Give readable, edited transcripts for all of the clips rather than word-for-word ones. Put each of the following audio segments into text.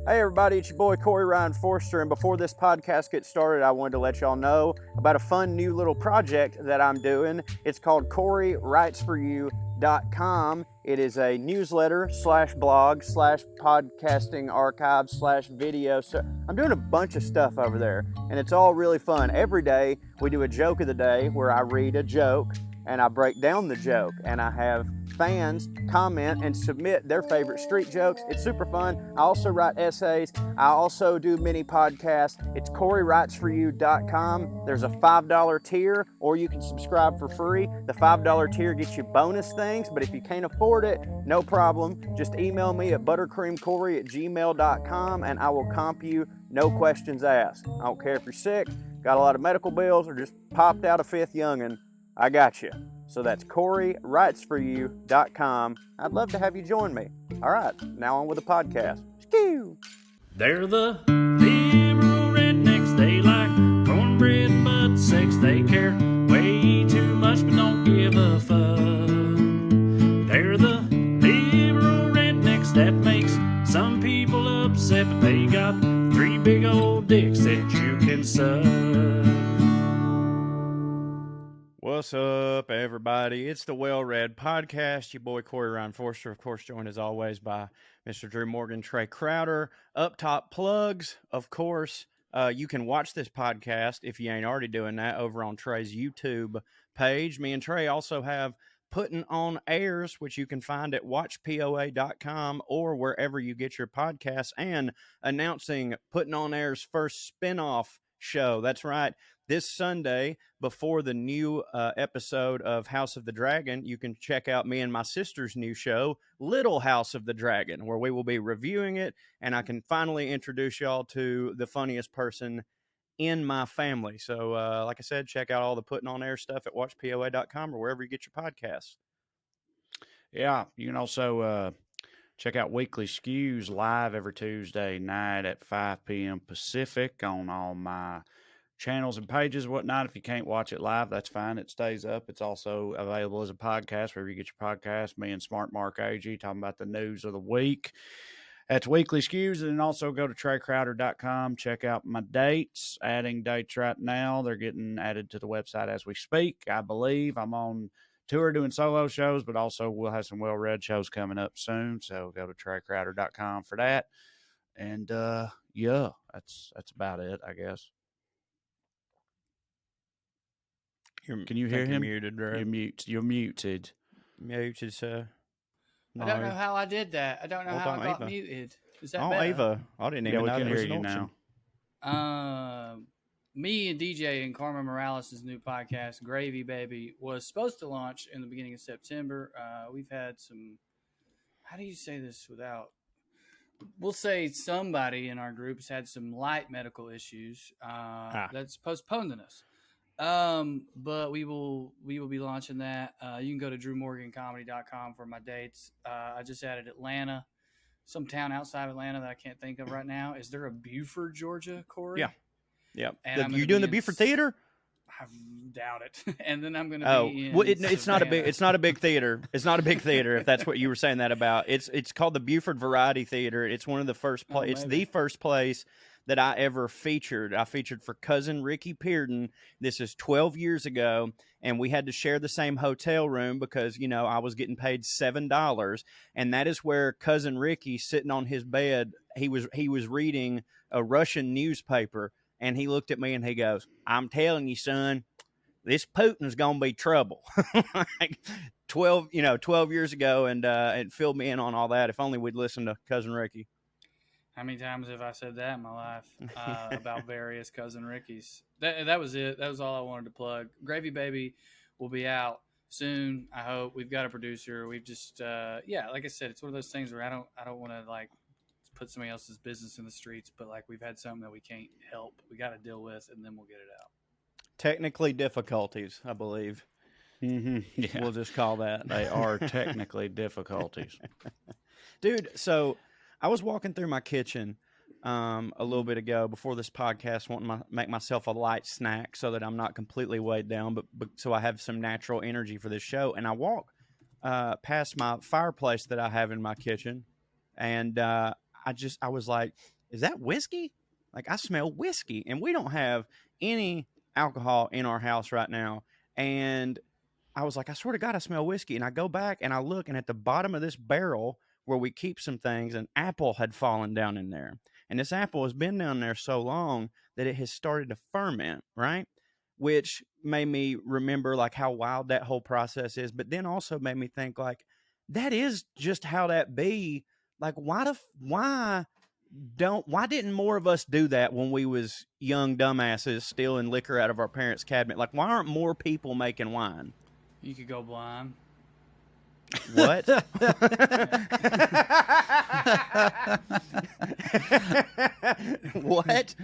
Hey everybody, it's your boy Corey Ryan Forster, and before this podcast gets started, I wanted to let y'all know about a fun new little project that I'm doing. It's called CoreyWritesForYou.com. It is a newsletter slash blog slash podcasting archive slash video. So I'm doing a bunch of stuff over there, and it's all really fun. Every day we do a joke of the day where I read a joke and I break down the joke, and I have fans comment and submit their favorite street jokes. It's super fun. I also write essays. I also do mini podcasts. It's CoreyWritesForYou.com. There's a $5 tier, or you can subscribe for free. The $5 tier gets you bonus things, but if you can't afford it, no problem. Just email me at buttercreamcorey@gmail.com and I will comp you, no questions asked. I don't care if you're sick, got a lot of medical bills, or just popped out a fifth youngin'. I got you. So that's CoreyWritesForYou.com. I'd love to have you join me. All right, now on with the podcast. Skew! They're the liberal rednecks. They like cornbread but sex. They care way too much but don't give a fuck. They're the liberal rednecks that makes some people upset, but they got 3 big old dicks that you can suck. What's up, everybody? It's the WellRED podcast. Your boy Corey Ryan Forster, of course, joined as always by Mr. Drew Morgan, Trae Crowder. Up top plugs, of course. You can watch this podcast, if you ain't already doing that, over on Trae's YouTube page. Me and Trae also have Puttin On Airs, which you can find at watchpoa.com or wherever you get your podcasts, and announcing Puttin On Airs' first spinoff show. That's right. This Sunday, before the new episode of House of the Dragon, you can check out me and my sister's new show, Little House of the Dragon, where we will be reviewing it, and I can finally introduce y'all to the funniest person in my family. So, like I said, check out all the Puttin On Air stuff at watchpoa.com or wherever you get your podcasts. Yeah, you can also check out Weekly Skews live every Tuesday night at 5 p.m. Pacific on all my channels and pages, whatnot. If you can't watch it live, that's fine. It stays up. It's also available as a podcast wherever you get your podcast. Me and Smart Mark AG talking about the news of the week. That's Weekly Skews. And then also go to TraeCrowder.com. Check out my dates. Adding dates right now. They're getting added to the website as we speak. I believe I'm on tour doing solo shows, but also we'll have some WellRED shows coming up soon. So go to TraeCrowder.com for that. And yeah, that's about it, I guess. Can you hear him? Muted, Drew. You're muted. Muted, sir. No. I don't know how I did that. I don't know how I got muted. Is that better? Ava. I didn't even know we can there was hear an you option. now. Me and DJ and Carmen Morales' new podcast, Gravy Baby, was supposed to launch in the beginning of September. We've had some, how do you say this without, we'll say somebody in our group has had some light medical issues that's postponing us. But we will be launching that. You can go to drewmorgancomedy.com for my dates. I just added Atlanta, some town outside of Atlanta that I can't think of right now. Is there a Buford, Georgia, Corey? Yeah. Yep. And You doing the Buford Theater? I doubt it. And then I'm going to be in it's not a big theater. It's not a big theater. If that's what you were saying that about, it's called the Buford Variety Theater. It's one of the first it's the first place that I ever featured. I featured for cousin Ricky Pearden. This is 12 years ago, and we had to share the same hotel room because, you know, I was getting paid $7, and that is where cousin Ricky, sitting on his bed, he was reading a Russian newspaper, and he looked at me and he goes, "I'm telling you, son, this Putin's gonna be trouble." Like 12 years ago, and it filled me in on all that. If only we'd listened to cousin Ricky. How many times have I said that in my life about various cousin Rickies? That was it. That was all I wanted to plug. Gravy Baby will be out soon, I hope. We've got a producer. We've just like I said, it's one of those things where I don't want to like put somebody else's business in the streets, but like we've had something that we can't help. We got to deal with, and then we'll get it out. Technically difficulties, I believe. Mm-hmm. Yeah. We'll just call that. They are technically difficulties. Dude, so I was walking through my kitchen a little bit ago before this podcast, wanting to make myself a light snack so that I'm not completely weighed down, but so I have some natural energy for this show. And I walk past my fireplace that I have in my kitchen, and I was like, is that whiskey? Like, I smell whiskey, and we don't have any alcohol in our house right now. And I was like, I swear to God, I smell whiskey. And I go back and I look, and at the bottom of this barrel where we keep some things, an apple had fallen down in there. And this apple has been down there so long that it has started to ferment, right? Which made me remember like how wild that whole process is, but then also made me think like that is just how that be. Like, why didn't more of us do that when we was young dumbasses stealing liquor out of our parents' cabinet? Like, why aren't more people making wine? You could go blind. What? What?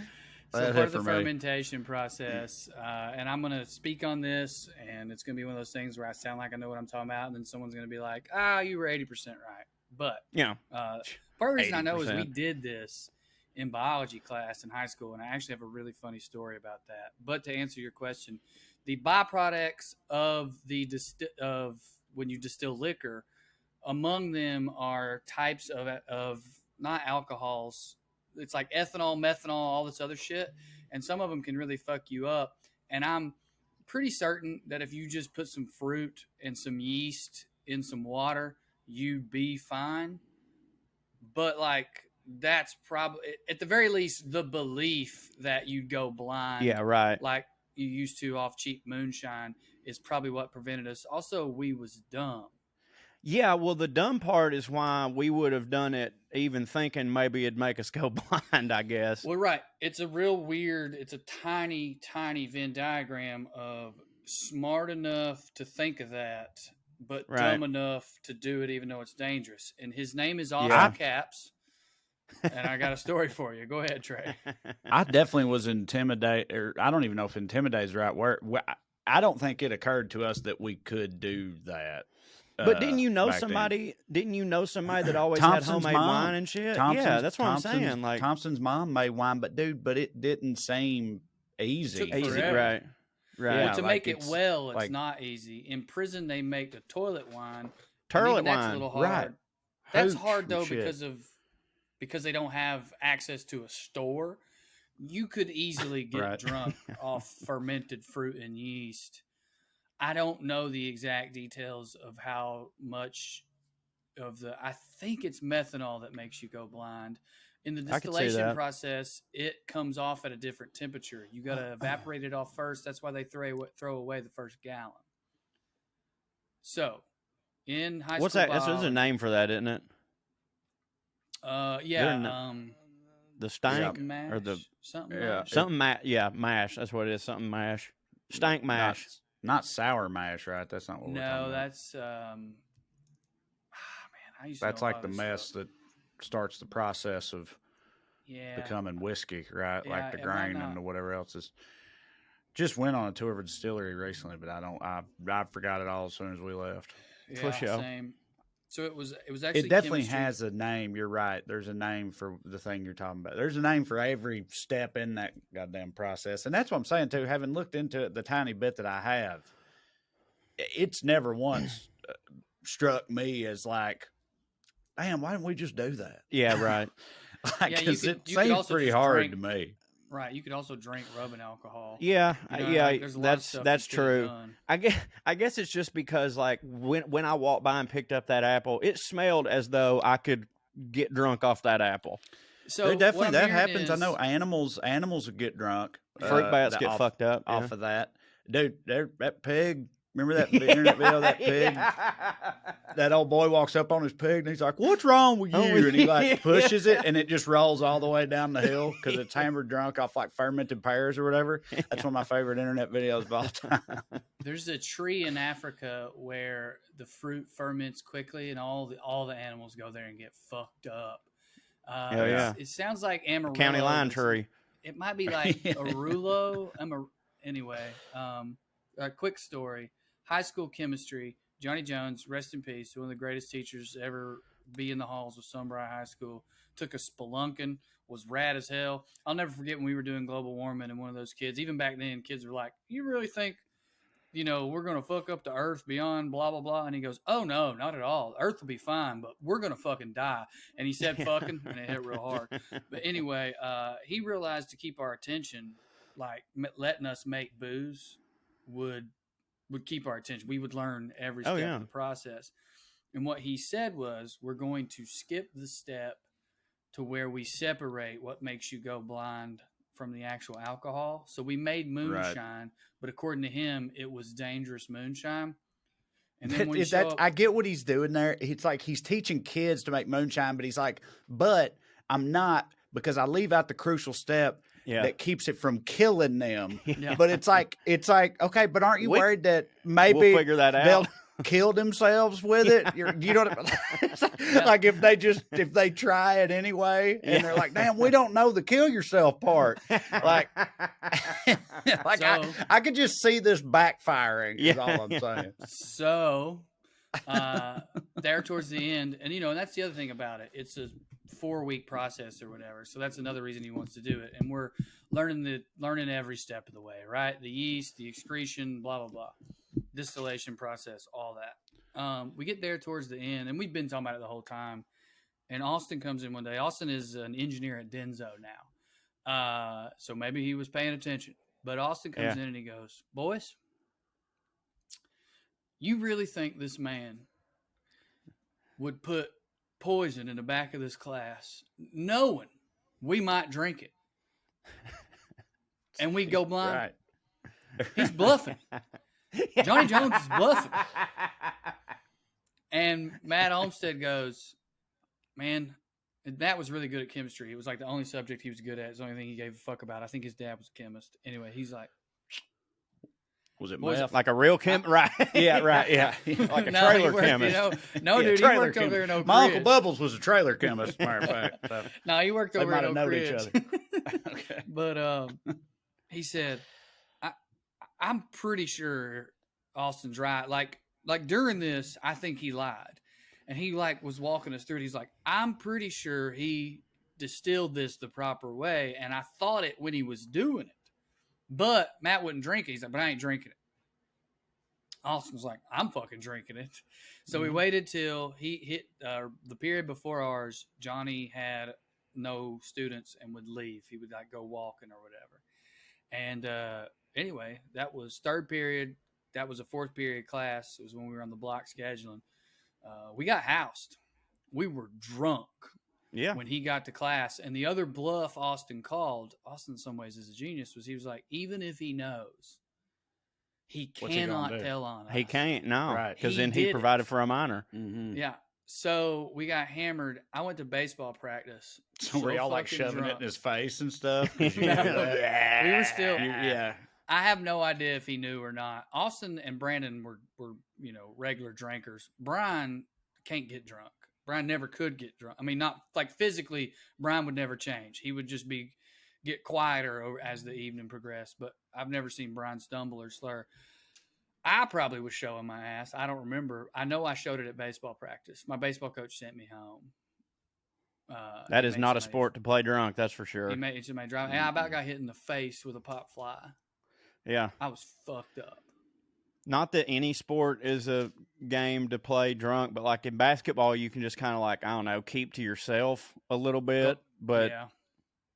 So part of the fermentation process, and I'm going to speak on this, and it's going to be one of those things where I sound like I know what I'm talking about, and then someone's going to be like, you were 80% right. But Yeah. part of the reason I know is we did this in biology class in high school, and I actually have a really funny story about that. But to answer your question, the byproducts of when you distill liquor, among them are types of not alcohols. It's like ethanol, methanol, all this other shit. And some of them can really fuck you up. And I'm pretty certain that if you just put some fruit and some yeast in some water, you'd be fine. But like, that's probably, at the very least, the belief that you'd go blind. Yeah, right. Like you used to off cheap moonshine is probably what prevented us. Also, we was dumb. Yeah, well, the dumb part is why we would have done it even thinking maybe it'd make us go blind, I guess. Well, right. It's a real weird, it's a tiny, tiny Venn diagram of smart enough to think of that, but dumb enough to do it even though it's dangerous. And his name is Austin Caps. And I got a story for you. Go ahead, Trae. I definitely was intimidated, or I don't even know if intimidate is the right word. I don't think it occurred to us that we could do that. But didn't you know somebody? Didn't you know somebody that always had homemade wine and shit? Yeah, that's what I'm saying. Like Thompson's mom made wine, but it didn't seem easy. Easy, right? Right. Well, to make it well, it's not easy. In prison, they make the toilet wine. Toilet wine. That's a little hard. Right. That's hard though because they don't have access to a store. You could easily get drunk off fermented fruit and yeast. I don't know the exact details of how much of I think it's methanol that makes you go blind. In the distillation process, it comes off at a different temperature. You got to evaporate it off first. That's why they throw away the first gallon. So, in high school, what's that? There's a name for that, isn't it? The stank mash, or the something mash. That's what it is. Something mash, stank mash. Not sour mash, right? That's not what we're talking about. No, that's I used to that's know like the mess stuff. that starts the process of becoming whiskey, right? Yeah, like the grain and the whatever else is. Just went on a tour of a distillery recently, but I forgot it all as soon as we left. Yeah, for sure. Same. So it was actually it definitely has a name. You're right. There's a name for the thing you're talking about. There's a name for every step in that goddamn process. And that's what I'm saying too. Having looked into it the tiny bit that I have, it's never once struck me as like, damn, why didn't we just do that? Yeah, right. Because it seems pretty hard to me. Right, you could also drink rubbing alcohol. Yeah, like, that's true. I guess it's just because like when I walked by and picked up that apple, it smelled as though I could get drunk off that apple. So definitely that happens. I know animals would get drunk. Fruit bats get fucked up off of that. Dude, that pig. Remember that internet video of that pig? That old boy walks up on his pig and he's like, "What's wrong with you?" And he like pushes it and it just rolls all the way down the hill because it's hammered drunk off like fermented pears or whatever. That's one of my favorite internet videos of all time. There's a tree in Africa where the fruit ferments quickly and all the animals go there and get fucked up. It sounds like Amarillo. County line tree. It might be like Arulo. Anyway, a quick story. High school chemistry, Johnny Jones, rest in peace, one of the greatest teachers to ever be in the halls of Sunbright High School, took a spelunking, was rad as hell. I'll never forget when we were doing global warming and one of those kids, even back then, kids were like, "You really think we're going to fuck up the earth beyond blah, blah, blah. And he goes, oh, no, not at all. The earth will be fine, but we're going to fucking die. And he said fucking, and it hit real hard. But anyway, he realized to keep our attention, like letting us make booze would keep our attention. We would learn every step of the process. And what he said was, we're going to skip the step to where we separate what makes you go blind from the actual alcohol. So we made moonshine, but according to him, it was dangerous moonshine. And then when I get what he's doing there. It's like he's teaching kids to make moonshine, but he's like, but I'm not, because I leave out the crucial step that keeps it from killing them. But it's like, okay, but aren't you worried that maybe we'll figure that out? They'll kill themselves with it? You know what I mean? Like if they try it anyway, and they're like, damn, we don't know the kill yourself part. Like, I could just see this backfiring is all I'm saying. So there towards the end, and and that's the other thing about it. It's a 4-week process or whatever. So that's another reason he wants to do it. And we're learning every step of the way, right? The yeast, the excretion, blah, blah, blah. Distillation process, all that. We get there towards the end, and we've been talking about it the whole time. And Austin comes in one day. Austin is an engineer at Denso now. So maybe he was paying attention. But Austin comes in and he goes, boys, you really think this man would put poison in the back of this class knowing we might drink it and we go blind? Right. He's bluffing. Johnny Jones is bluffing. And Matt Olmstead goes, man, Matt was really good at chemistry. It was like the only subject he was good at. It's the only thing he gave a fuck about. I think his dad was a chemist. Anyway, he's like, was it meth? Like a real chemist? Right. Yeah, right. Yeah. Like a trailer chemist. Dude, he worked over there in Oak Ridge. My Uncle Bubbles was a trailer chemist, as a matter of fact. So no, he worked over in Oak Ridge. Each other. Okay. But he said, I'm pretty sure Austin's right. Like during this, I think he lied. And he was walking us through it. He's like, I'm pretty sure he distilled this the proper way. And I thought it when he was doing it. But Matt wouldn't drink it. He's like, but I ain't drinking it. Austin's like, I'm fucking drinking it. So we waited till he hit the period before ours. Johnny had no students and would leave. He would go walking or whatever. And anyway, that was third period. That was a fourth period class. It was when we were on the block scheduling. We got housed. We were drunk. Yeah. When he got to class. And the other bluff Austin called, Austin in some ways is a genius, was he was like, even if he knows, he cannot tell on us. He can't, no. Right. Because then he provided for a minor. Mm-hmm. Yeah. So we got hammered. I went to baseball practice. So were y'all shoving it in his face and stuff? We were still. Yeah. I have no idea if he knew or not. Austin and Brandon were regular drinkers. Brian can't get drunk. Brian never could get drunk. I mean, not like physically, Brian would never change. He would just get quieter as the evening progressed. But I've never seen Brian stumble or slur. I probably was showing my ass. I don't remember. I know I showed it at baseball practice. My baseball coach sent me home. That is not a sport to play drunk, that's for sure. He made somebody drive. And I about got hit in the face with a pop fly. Yeah. I was fucked up. Not that any sport is a game to play drunk, but like in basketball, you can just kind of I don't know, keep to yourself a little bit. But yeah.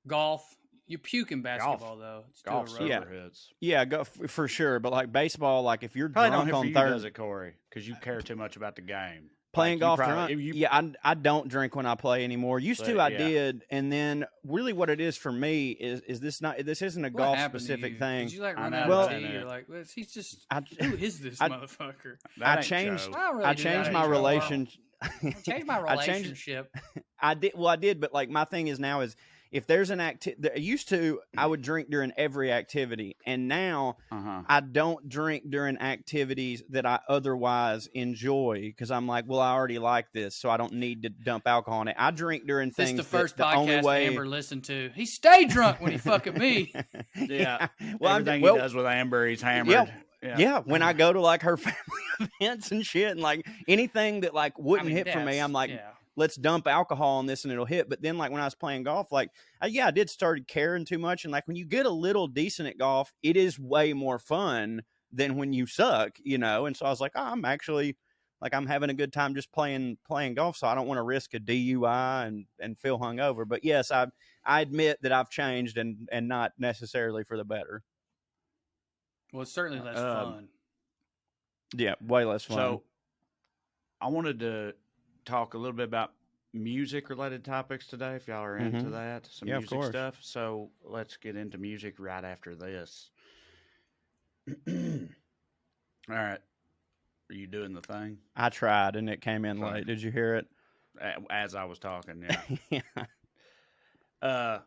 Golf, you puke in basketball though. It's golf still a super hits. Yeah, go for sure. But like baseball, like if you're probably drunk don't on you third, does it, Corey? Because you care too much about the game. Playing golf drunk. I don't drink when I play anymore. Used to, I did, and then really, what it is for me is this isn't a golf specific thing. Did you run out of tea? You're like, well, he's just who is this motherfucker? I changed my relationship. Changed my relationship. I did, but like my thing is now is if there's an used to I would drink during every activity, and now I don't drink during activities that I otherwise enjoy because I'm like, well, I already like this, so I don't need to dump alcohol in it. I drink during things. This is the first podcast Amber listened to. He stayed drunk when he fucking me. Yeah. Well, everything he does with Amber, he's hammered. Yeah. When I go to like her family events and shit, and like anything that like wouldn't hit for me, I'm like, let's dump alcohol on this and it'll hit. But then like when I was playing golf, like, I did started caring too much. And like when you get a little decent at golf, it is way more fun than when you suck, you know? And so I was like, oh, I'm actually like, I'm having a good time just playing golf. So I don't want to risk a DUI and feel hungover. But yes, I admit that I've changed and not necessarily for the better. Well, it's certainly less fun. Yeah, way less fun. So I wanted to talk a little bit about music-related topics today, if y'all are into that, some music stuff. So let's get into music right after this. All right. Are you doing the thing? I tried, and it came in late. Did you hear it? As I was talking, yeah. Yeah.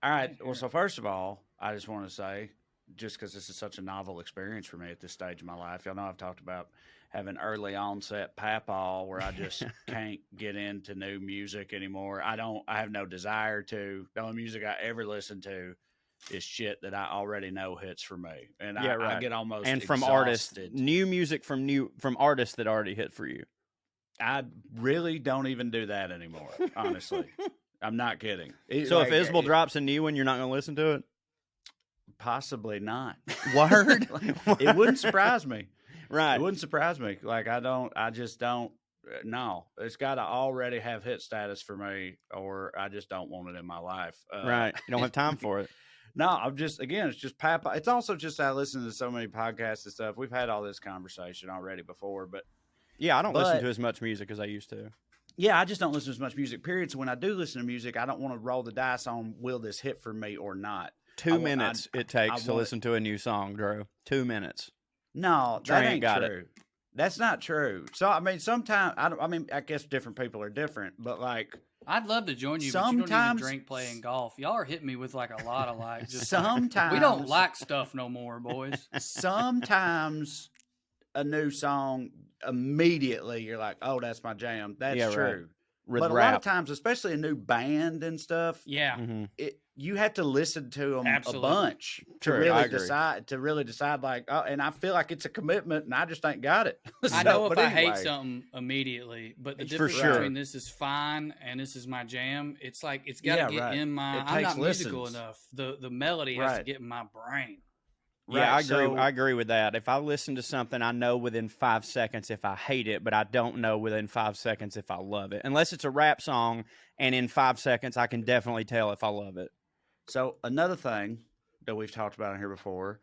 All right. Well, so first of all, I just want to say, just because this is such a novel experience for me at this stage of my life, y'all know I've talked about having early onset papaw where I just can't get into new music anymore. I have no desire to. The only music I ever listen to is shit that I already know hits for me. And I get almost from exhausted. Artists, new music from artists that already hit for you. I really don't even do that anymore, honestly. I'm not kidding. So if Isbell drops a new one, you're not going to listen to it? Possibly not. Word? It wouldn't surprise me. Right. It wouldn't surprise me. Like, I just don't. No, it's got to already have hit status for me, or I just don't want it in my life. Right. You don't have time for it. No, I'm just, again, it's just papa. It's also just I listen to so many podcasts and stuff. We've had all this conversation already before, but yeah, I don't listen to as much music as I used to. Yeah, I just don't listen to as much music, period. So when I do listen to music, I don't want to roll the dice on will this hit for me or not. 2 minutes it takes to listen to a new song, Drew. 2 minutes. No, that ain't got true. That's not true. So I mean, sometimes I guess different people are different, but like I'd love to join you, but you don't even drink playing golf. Y'all are hitting me with like a lot of like. Just sometimes we don't like stuff no more, boys. Sometimes a new song immediately you're like, oh, that's my jam. That's true. Right. But a lot of times, especially a new band and stuff, you have to listen to them a bunch to really decide. Like, oh, and I feel like it's a commitment, and I just ain't got it. I know if I hate something immediately, but the difference between this is fine and this is my jam, it's like it's got to get in my. I'm not musical enough. The melody has to get in my brain. Yeah, I agree with that. If I listen to something, I know within 5 seconds if I hate it, but I don't know within 5 seconds if I love it. Unless it's a rap song, and in 5 seconds, I can definitely tell if I love it. So another thing that we've talked about in here before,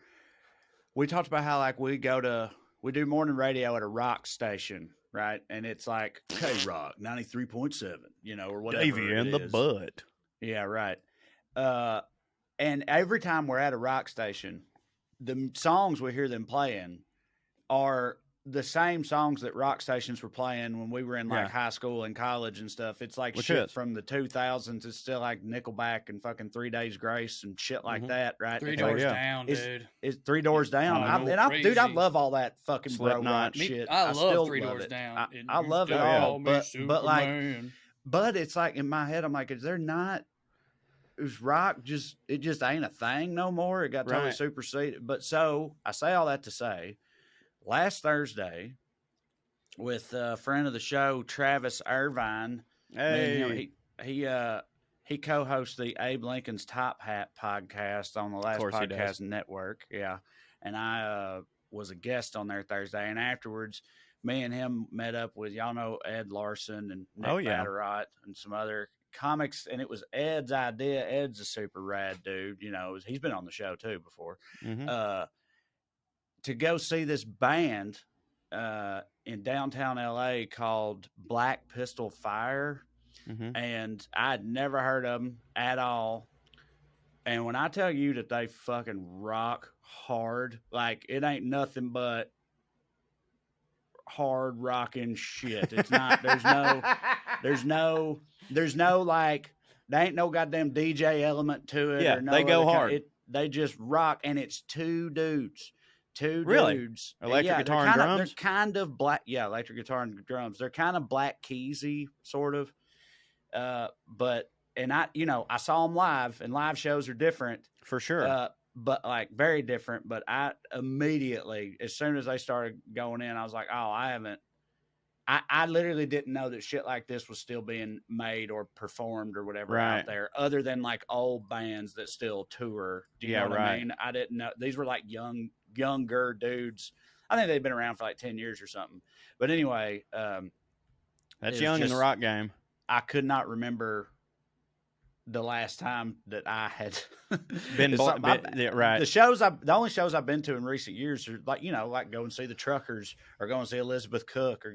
we talked about how like we do morning radio at a rock station, right? And it's like K-Rock 93.7, you know, or whatever. Davey in the butt. Yeah, right. And every time we're at a rock station, the songs we hear them playing are the same songs that rock stations were playing when we were in like high school and college and stuff. It's like shit from the 2000s. It's still like Nickelback and fucking 3 Days Grace and shit like that, right? 3 Doors Down, dude. It's 3 Doors Down. Dude, I love all that fucking bro rock shit. I love 3 Doors Down. I love it all, but like, but it's like in my head, I'm like, is there not? Is rock it just ain't a thing no more? It got totally superseded. But so I say all that to say, last Thursday, with a friend of the show, Travis Irvine, he co-hosts the Abe Lincoln's Top Hat podcast on the Last Podcast Network. Yeah, and I was a guest on there Thursday, and afterwards, me and him met up with y'all know Ed Larson and Nick Vatterott and some other comics, and it was Ed's idea. Ed's a super rad dude. You know, he's been on the show too before. To go see this band in downtown LA called Black Pistol Fire, and I'd never heard of them at all. And when I tell you that they fucking rock hard, like it ain't nothing but hard rocking shit. It's not. There's no like. There ain't no goddamn DJ element to it. Yeah, or no they go hard. They just rock, and it's two dudes. Electric guitar and drums? They're kind of black. Yeah, electric guitar and drums. They're kind of Black Keysy, sort of. But I saw them live, and live shows are different. For sure. But like very different. But I immediately, as soon as they started going in, I was like, oh, I literally didn't know that shit like this was still being made or performed or whatever out there, other than like old bands that still tour. Do you know what I mean? I didn't know. These were like young younger dudes. I think they've been around for like 10 years or something. But anyway, That's young in the rock game. I could not remember the last time that I had Been right. The only shows I've been to in recent years are like, like go and see the Truckers or go and see Elizabeth Cook or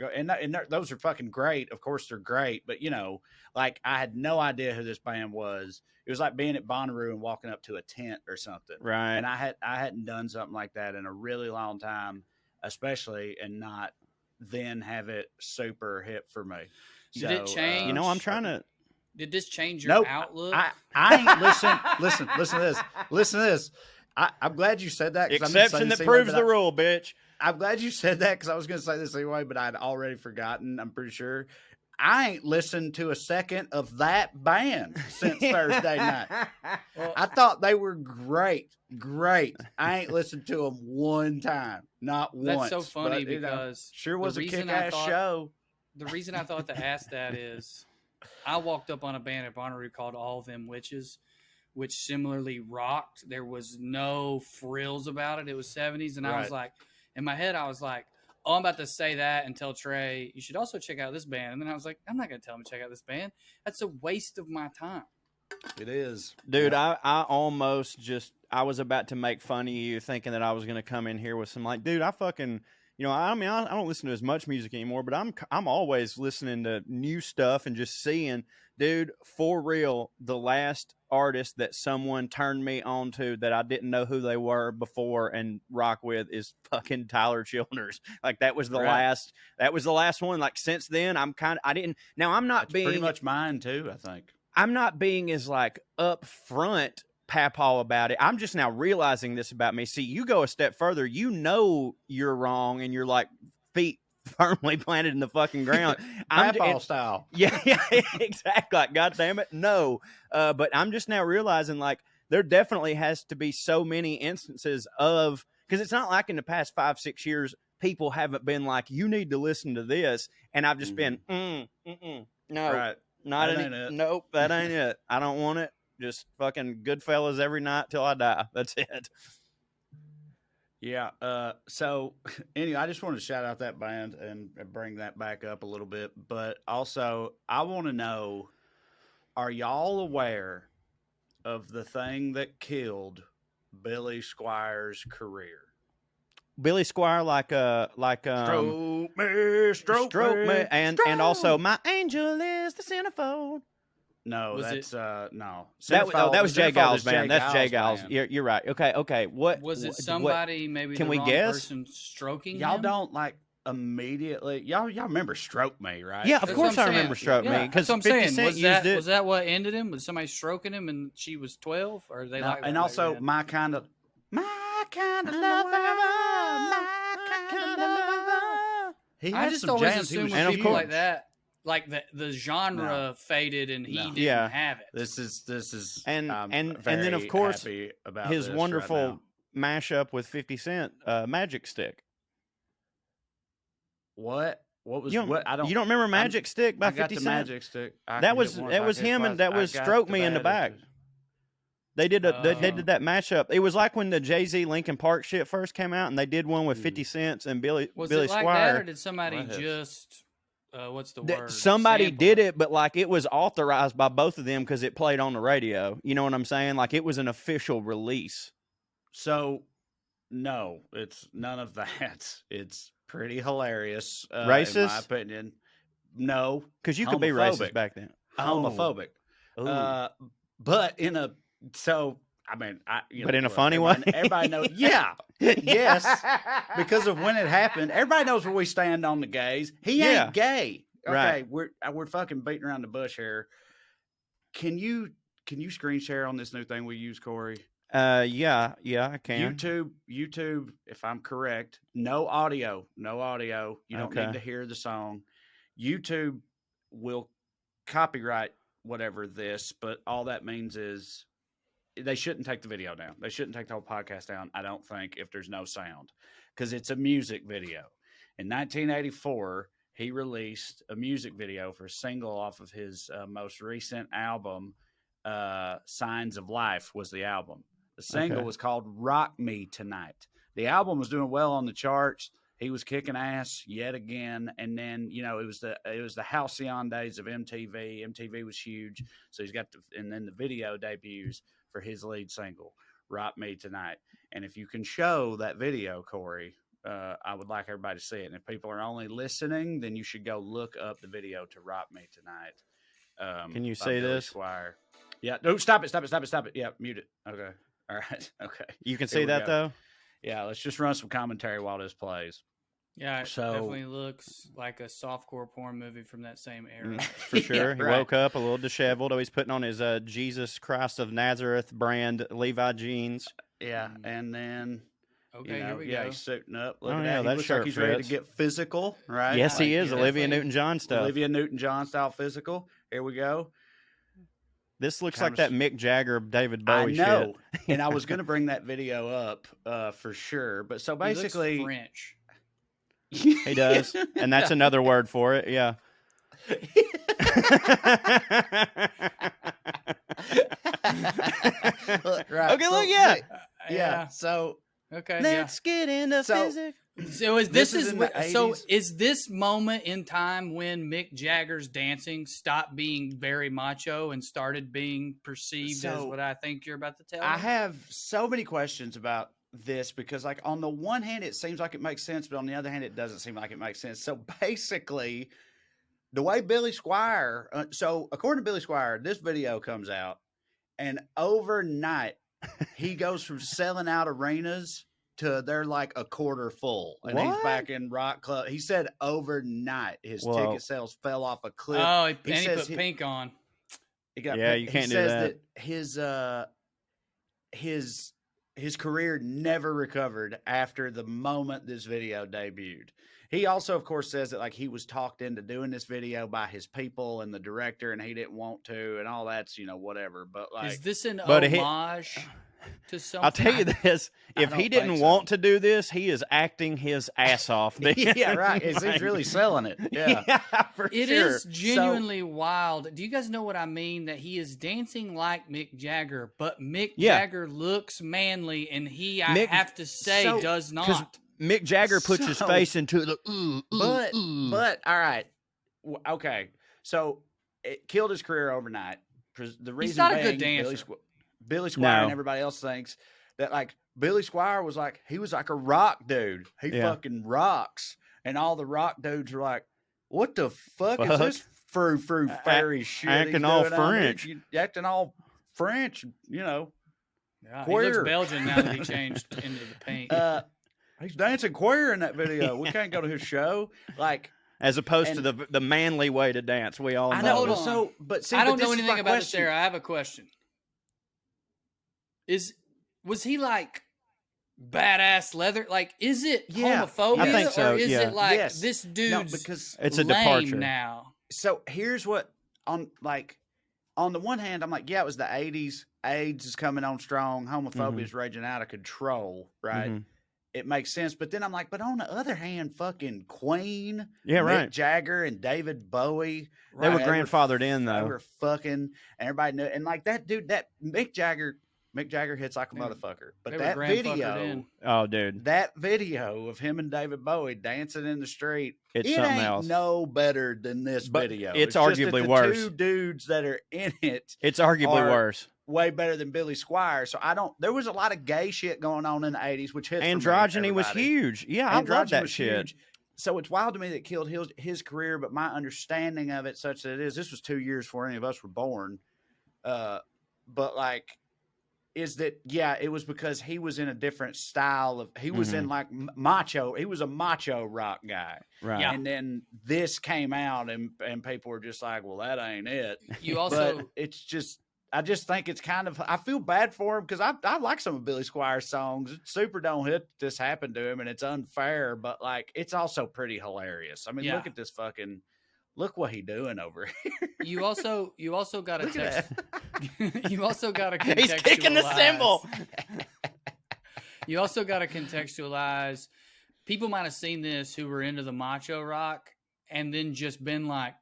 those are fucking great. Of course they're great, but like I had no idea who this band was. It was like being at Bonnaroo and walking up to a tent or something. Right. And I hadn't done something like that in a really long time, especially and not then have it super hip for me. Did it change? I'm trying to. Did this change your outlook? I ain't listen to this. I'm glad you said that. Exception that proves the rule, bitch. I'm glad you said that because I was going to say this anyway, but I'd already forgotten. I'm pretty sure. I ain't listened to a second of that band since Thursday night. I thought they were great. I ain't listened to them one time, not once. That's so funny because sure was a kick-ass show. The reason I thought to ask that is I walked up on a band at Bonnaroo called All Them Witches, which similarly rocked. There was no frills about it. It was 70s. And I was like, in my head, I was like, oh, I'm about to say that and tell Trae, you should also check out this band. And then I was like, I'm not going to tell him to check out this band. That's a waste of my time. It is. Dude, yeah. I almost I was about to make fun of you thinking that I was going to come in here with some like, dude, I fucking... I don't listen to as much music anymore, but I'm always listening to new stuff and just seeing, dude, for real, the last artist that someone turned me on to that I didn't know who they were before and rock with is fucking Tyler Childers. Like that was the last one. Like since then, I'm not being pretty much mine too, I think. I'm not being as like upfront papaw about it. I'm just now realizing this about me. See, you go a step further, you're wrong and you're like feet firmly planted in the fucking ground. Papaw style. Yeah, exactly. Like, God damn it. No. But I'm just now realizing like there definitely has to be so many instances of, because it's not like in the past 5-6 years, people haven't been like, you need to listen to this. And I've just been, no, right. Not any, nope, that ain't it. I don't want it. Just fucking Goodfellas every night till I die. That's it. Yeah. So anyway, I just want to shout out that band and bring that back up a little bit. But also, I want to know, are y'all aware of the thing that killed Billy Squires' career? Billy Squire, stroke me, and also my angel is the centerfold. No, no. That was Jay Gall's band. That's Jay Gall's. You're right. Okay. What was it? Somebody maybe can the we wrong guess? Person stroking y'all him? Don't like immediately. Y'all remember "Stroke Me," right? Yeah, of course I remember "Stroke Me" because 50 Cent used it. Was that what ended him? Was somebody stroking him and she was 12, or they like? And also my kind of lover. I just always assumed when people like that. Like the genre faded and he didn't have it. This is and then of course his wonderful mashup with 50 Cent, Magic Stick. What was what? I don't. You don't remember Magic Stick by 50 Cent? Magic Stick. That was him and that was Stroke Me in the back. They did they did that mashup. It was like when the Jay-Z Linkin Park shit first came out, and they did one with 50 Cent and Billy like Squire. That, or did somebody just? What's the word? Somebody Sample. did it, but like it was authorized by both of them because it played on the radio. You know what I'm saying? Like it was an official release. So, no, it's none of that. It's pretty hilarious. Racist? In my opinion. No. Because you could be racist back then. Homophobic. But in a, so, I mean, but in a funny way? Everybody knows. Yeah. Yes. Because of when it happened. Everybody knows where we stand on the gays. He ain't gay. Okay. Right. We're fucking beating around the bush here. Can you screen share on this new thing we use, Corey? Yeah, I can. YouTube, if I'm correct, no audio. You don't need to hear the song. YouTube will copyright whatever this, but all that means is they shouldn't take the video down. They shouldn't take the whole podcast down, I don't think, if there's no sound, because it's a music video. In 1984, he released a music video for a single off of his most recent album, Signs of Life was the album. The single was called Rock Me Tonight. the album was doing well on the charts. He was kicking ass yet again, and then it was the halcyon days of MTV. MTV was huge, so he's got and then the video debuts for his lead single, "Rock Me Tonight." And if you can show that video, Corey, I would like everybody to see it. And if people are only listening, then you should go look up the video to "Rock Me Tonight." Can you by say Billy this? Squire. Yeah, no, stop it. Yeah, mute it. Okay, all right, okay. You can Here see we that go. though. Yeah, let's just run some commentary while this plays. Yeah, it So- definitely looks like a softcore porn movie from that same era. For sure. Yeah, He right. woke up a little disheveled. Oh, he's putting on his Jesus Christ of Nazareth brand Levi jeans. Yeah, and then Okay, here we yeah, go. he's suiting up. Look Oh, at yeah, that. He that looks shirt like he's ready to fits. get physical, right? Yes, he Like, is. yeah, Olivia definitely. Newton-John stuff. Olivia Newton-John style physical. Here we go. This looks Kind like that of- Mick Jagger, David Bowie I know, shit. and I was going to bring that video up for sure. But so He looks basically, French. He does. And that's another word for it. Yeah. Right, Okay, so- look, yeah. yeah. So Okay. Let's get into So- physics. Yeah. So is This this is in the so 80s. is this moment in time when Mick Jagger's dancing stopped being very macho and started being perceived as So- what I think you're about to tell I me? have so many questions about this because, like, on the one hand, it seems like it makes sense, but on the other hand, it doesn't seem like it makes sense. So basically, the way Billy Squire, so according to Billy Squire, this video comes out, and overnight, he goes from selling out arenas to they're like a quarter full, and he's What? back in rock club. He said overnight his Well- ticket sales fell off a cliff. Oh, He and he says put he- pink on. He got Yeah, picked. you can't he do says that. his career never recovered after the moment this video debuted. He also, of course, says that like he was talked into doing this video by his people and the director, and he didn't want to, and all that's whatever. But like, Is this an But he- homage to something? I'll tell you this: I if he don't didn't think so. want to do this, he is acting his ass off. yeah, right. He's really selling it. Yeah. for It sure. is genuinely wild. Do you guys know what I mean? That he is dancing like Mick Jagger, but Mick Yeah. Jagger looks manly, and he, I Mick- have to say, so- does 'cause not. Mick Jagger puts his So- face into the But all right, okay. So it killed his career overnight. The reason not a good being, dancer. Billy Squire No. and everybody else thinks that like Billy Squire was like he was like a rock dude. He Yeah. fucking rocks, and all the rock dudes were like, "What the fuck is Fuck. this frou fairy shit? he's acting all doing on there? French. You acting all French, Yeah, he queer. looks Belgian now that he changed into the pink. He's dancing queer in that video. We can't go to his show. Like, as opposed to And- the manly way to dance. We all know. I know. Hold But on. so, but see, I but don't know this is anything my about this question. era. I have a question. Was he like badass leather? Like, is it Yeah, homophobia, I think so, or is yeah. it like Yes. this No, dude's because It's a lame departure. now? so here's what on the one hand, I'm like, yeah, it was the 80s. AIDS is coming on strong. Homophobia is raging out of control, right? Mhm. It makes sense. But then I'm like, but on the other hand, fucking Queen, Yeah, Mick right. Jagger, and David Bowie. They were right, grandfathered in They though. were fucking, and everybody knew. And like that dude, that Mick Jagger hits like a They were- motherfucker. But they were that grandfuckered video, in. Oh, dude, that video of him and David Bowie dancing in the street, it's it something ain't else. no better than this But video. it's just that arguably the worse. Two dudes that are in it It's arguably are- worse. way better than Billy Squire. So I don't. There was a lot of gay shit going on in the 80s, which hits for me, Androgyny was everybody. huge. Yeah, I love Androgyny that was shit. huge. So it's wild to me that it killed his career, but my understanding of it, such that it is, this was 2 years before any of us were born. But like, is that yeah? It was because he was in a different style of. He was in like macho. He was a macho rock guy, Right. Yeah. and then this came out, and people were just like, "Well, that ain't it." You also But it's just. I just think it's kind of. I feel bad for him because I like some of Billy Squire's songs. It's super don't hit this happened to him, and it's unfair, but like it's also pretty hilarious. I mean, Yeah. look at this fucking. Look what he doing over here. you also got to Look at text. You also got to contextualize. He's kicking the cymbal. You also got to contextualize. People might have seen this who were into the macho rock and then just been like,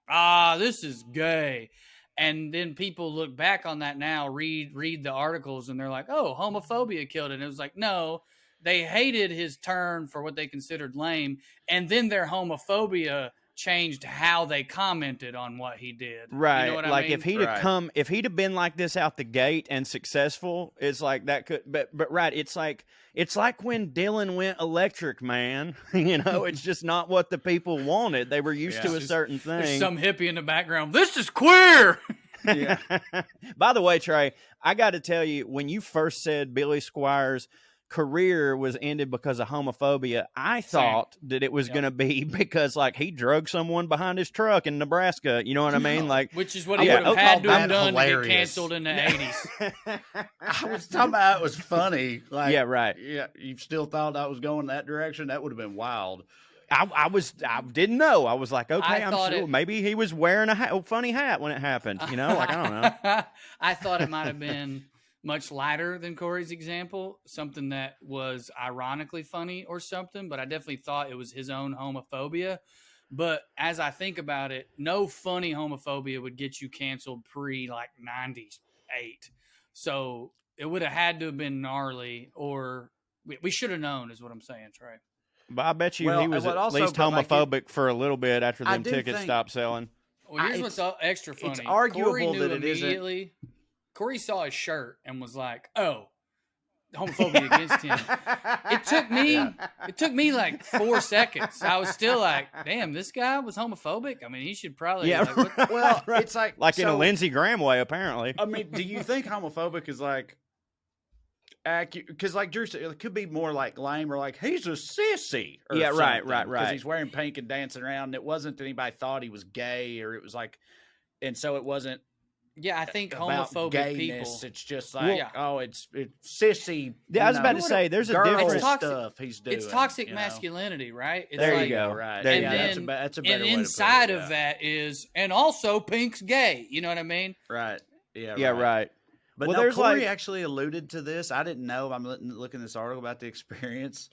this is gay. And then people look back on that now, read the articles, and they're like, oh, homophobia killed it. And it was like, no, they hated his turn for what they considered lame, and then their homophobia changed how they commented on what he did. Right. You know what like I mean? if he'd have been like this out the gate and successful, it's like that could but right, it's like when Dylan went electric, man. It's just not what the people wanted. They were used to a certain thing. There's some hippie in the background. This is queer. Yeah. By the way, Trae, I got to tell you, when you first said Billy Squires' career was ended because of homophobia, I thought that it was going to be because like he drugged someone behind his truck in Nebraska. You know what I mean? Like, which is what he would have had to have done to get canceled in the 80s. I was talking about it was funny. Like, yeah, right. Yeah, you still thought I was going that direction? That would have been wild. I didn't know. I was like, okay, I'm sure maybe he was wearing a funny hat when it happened. Like, I don't know. I thought it might have been much lighter than Corey's example, something that was ironically funny or something, but I definitely thought it was his own homophobia. But as I think about it, no funny homophobia would get you canceled like 98. So it would have had to have been gnarly, or we should have known is what I'm saying, Trae. But I bet you he was at least homophobic for a little bit after them tickets stopped selling. Well, here's what's extra funny. It's arguable that it isn't. Corey saw his shirt and was like, "Oh, homophobia against him." It took me like 4 seconds. I was still like, "Damn, this guy was homophobic." I mean, he should probably. Well, it's like in a Lindsey Graham way, apparently. I mean, do you think homophobic is like accurate? Because like Drew said, it could be more like lame or like he's a sissy. Or right. Because he's wearing pink and dancing around. And it wasn't that anybody thought he was gay, or it was like, and so it wasn't. Yeah, I think homophobic gayness, people. It's just like, it's sissy. Yeah, I was about to say, there's a different stuff he's doing. It's toxic masculinity, right? It's there you go. Right. There you go. That's a better way to put it. And inside of that is, and also Pink's gay. You know what I mean? Right. Yeah. Yeah. Right. But well, no, there's Corey actually alluded to this. I didn't know. I'm looking at this article about the experience.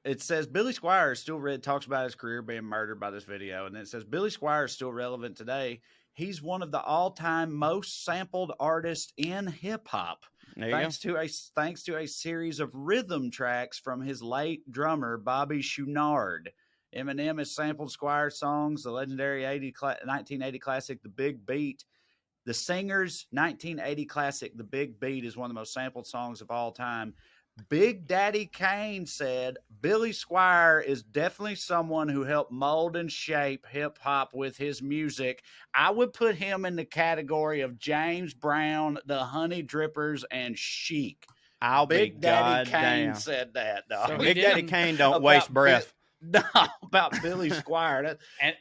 It says Billy Squires talks about his career being murdered by this video, and it says Billy Squires is still relevant today. He's one of the all-time most sampled artists in hip-hop, thanks to a series of rhythm tracks from his late drummer, Bobby Chouinard. Eminem has sampled Squire songs, the legendary 1980 classic, The Big Beat. The Singer's 1980 classic, The Big Beat, is one of the most sampled songs of all time. Big Daddy Kane said, Billy Squire is definitely someone who helped mold and shape hip-hop with his music. I would put him in the category of James Brown, the Honey Drippers, and Chic. Big Daddy Kane said that. Dog. So Big Daddy Kane don't waste breath. No, about Billy Squire.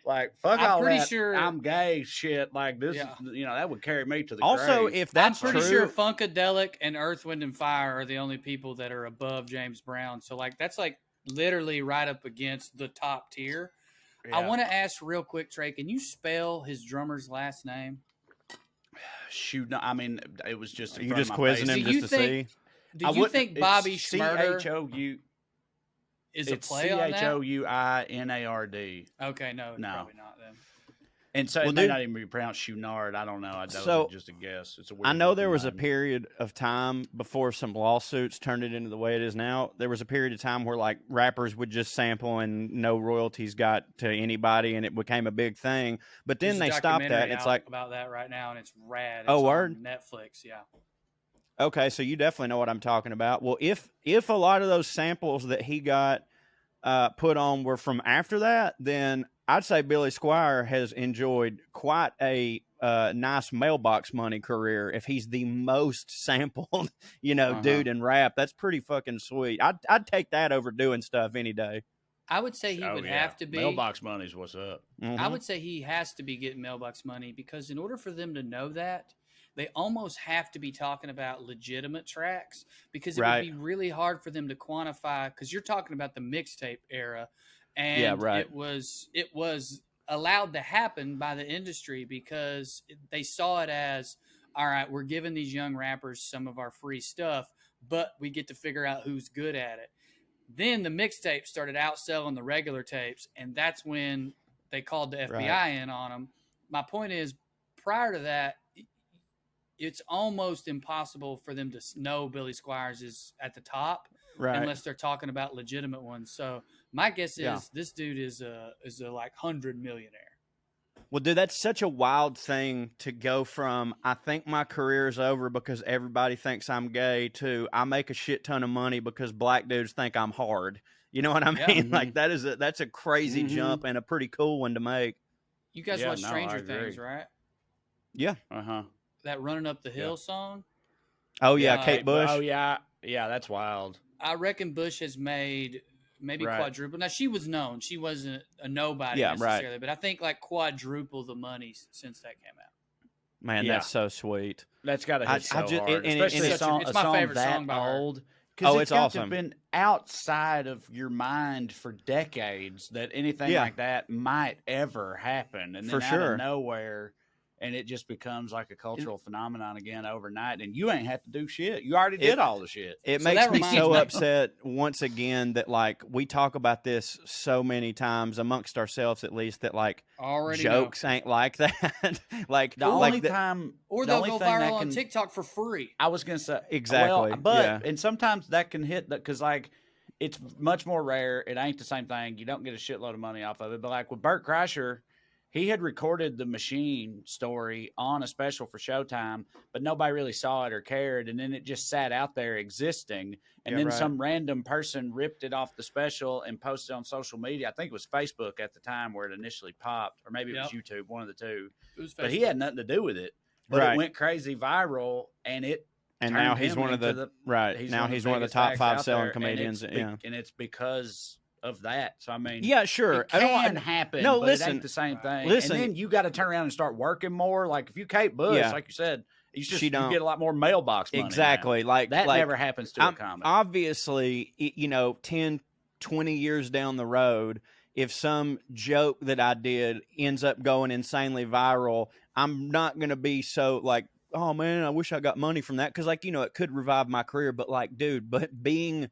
Fuck all that. Sure, I'm gay shit. Like this, that would carry me to the also, grave. If that's I'm pretty true, sure Funkadelic and Earth, Wind, and Fire are the only people that are above James Brown. So, that's literally right up against the top tier. Yeah. I want to ask real quick, Trae, can you spell his drummer's last name? Shoot, no, I mean, it was just. You just quizzing him just to see? Do you think Bobby Schmurder CHOU is a play on that? CHOUINARD. Okay, no, probably not then. And so it may not even be pronounced Chouinard. I don't know. It's just a guess. It's a weird. I know there was a period of time before some lawsuits turned it into the way it is now. There was a period of time where rappers would just sample and no royalties got to anybody, and it became a big thing. But then they stopped that. And it's about that right now, and it's rad. It's word? On Netflix, yeah. Okay, so you definitely know what I'm talking about. Well, if a lot of those samples that he got put on were from after that, then I'd say Billy Squire has enjoyed quite a nice mailbox money career. If he's the most sampled, dude in rap, that's pretty fucking sweet. I'd take that over doing stuff any day. I would say he would have to be. Mailbox money's what's up. Mm-hmm. I would say he has to be getting mailbox money because in order for them to know that, they almost have to be talking about legitimate tracks because it would be really hard for them to quantify because you're talking about the mixtape era. And it was allowed to happen by the industry because they saw it as, all right, we're giving these young rappers some of our free stuff, but we get to figure out who's good at it. Then the mixtapes started outselling the regular tapes, and that's when they called the FBI in on them. My point is, prior to that, it's almost impossible for them to know Billy Squires is at the top Right. unless they're talking about legitimate ones. So my guess is Yeah. this dude is a like 100 millionaire. Well, dude, that's such a wild thing to go from, I think my career is over because everybody thinks I'm gay, to I make a shit ton of money because black dudes think I'm hard. You know what I Yeah. mean? Like that's a crazy jump and a pretty cool one to make. You guys Yeah, watch no, Stranger I agree. Things, right? Yeah. That Running Up the Hill song. Oh yeah, Kate Bush. Oh yeah, that's wild. I reckon Bush has made maybe Right. quadruple. Now she was known; she wasn't a nobody Yeah, right. necessarily, but I think like quadruple the money since that came out. Man, Yeah. that's so sweet. That's got to I hit so just- hard, and especially it's a song, it's a my song favorite that song by her. old. Oh, It's it's got to awesome. have been outside of your mind for decades that anything Yeah. like that might ever happen, and then For out sure. of nowhere, and it just becomes like a cultural phenomenon again overnight, and you ain't have to do shit. You already did all the shit. It So makes that me reminds so me- upset once again that like we talk about this so many times amongst ourselves, at least, that like Already jokes ain't like that. Like The like only time, or the they'll only go thing that viral on can- TikTok for free. I was gonna say Exactly, well, but yeah. and sometimes that can hit because like it's much more rare. It ain't the same thing. You don't get a shitload of money off of it. But like with Burt Kreischer, he had recorded the Machine story on a special for Showtime, but nobody really saw it or cared, and then it just sat out there existing. And Yeah, then right. some random person ripped it off the special and posted it on social media. I think it was Facebook at the time where it initially popped, or maybe it was Yep. YouTube, one of the two. It was But he Facebook. had nothing to do with it. But Right. it went crazy viral, and it and turned now he's him one of into the right. Now he's one of the top biggest 5 acts out selling there, comedians. and Yeah. and it's because of that. So I mean, Yeah, sure. it I don't can want happen. No, but listen. it ain't the same thing. Listen. And then you got to turn around and start working more. Like if you Kate Bush, Yeah. like you said, you She you don't- get a lot more mailbox money. now. Exactly. Like That like, never happens to a I'm comic. obviously, 10, 20 years down the road, if some joke that I did ends up going insanely viral, I'm not going to be so like, oh man, I wish I got money from that. Cause like, it could revive my career, but like, dude, but being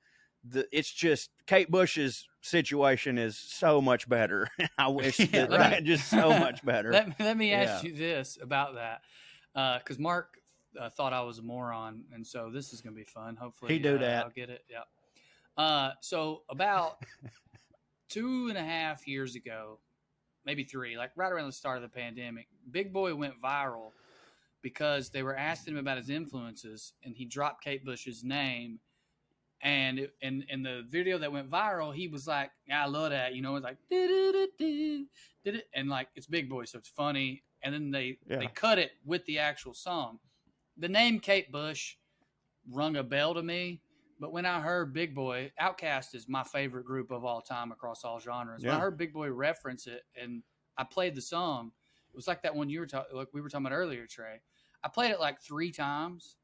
it's just Kate Bush's situation is so much better. I wish Yeah, that, right. right, just so much better. Let me ask Yeah. you this about that, because Mark thought I was a moron, and so this is going to be fun. Hopefully, He do that. I'll get it. Yeah. So about 2.5 years ago, maybe 3, like right around the start of the pandemic, Big Boy went viral because they were asking him about his influences, and he dropped Kate Bush's name. And in the video that went viral, he was like, "I love that," it's like, did it, and like it's Big Boy, so it's funny. And then they cut it with the actual song. The name Kate Bush rung a bell to me, but when I heard Big Boy, Outkast is my favorite group of all time across all genres. When I heard Big Boy reference it, and I played the song, it was like that one we were talking about earlier, Trey. I played it like 3 times.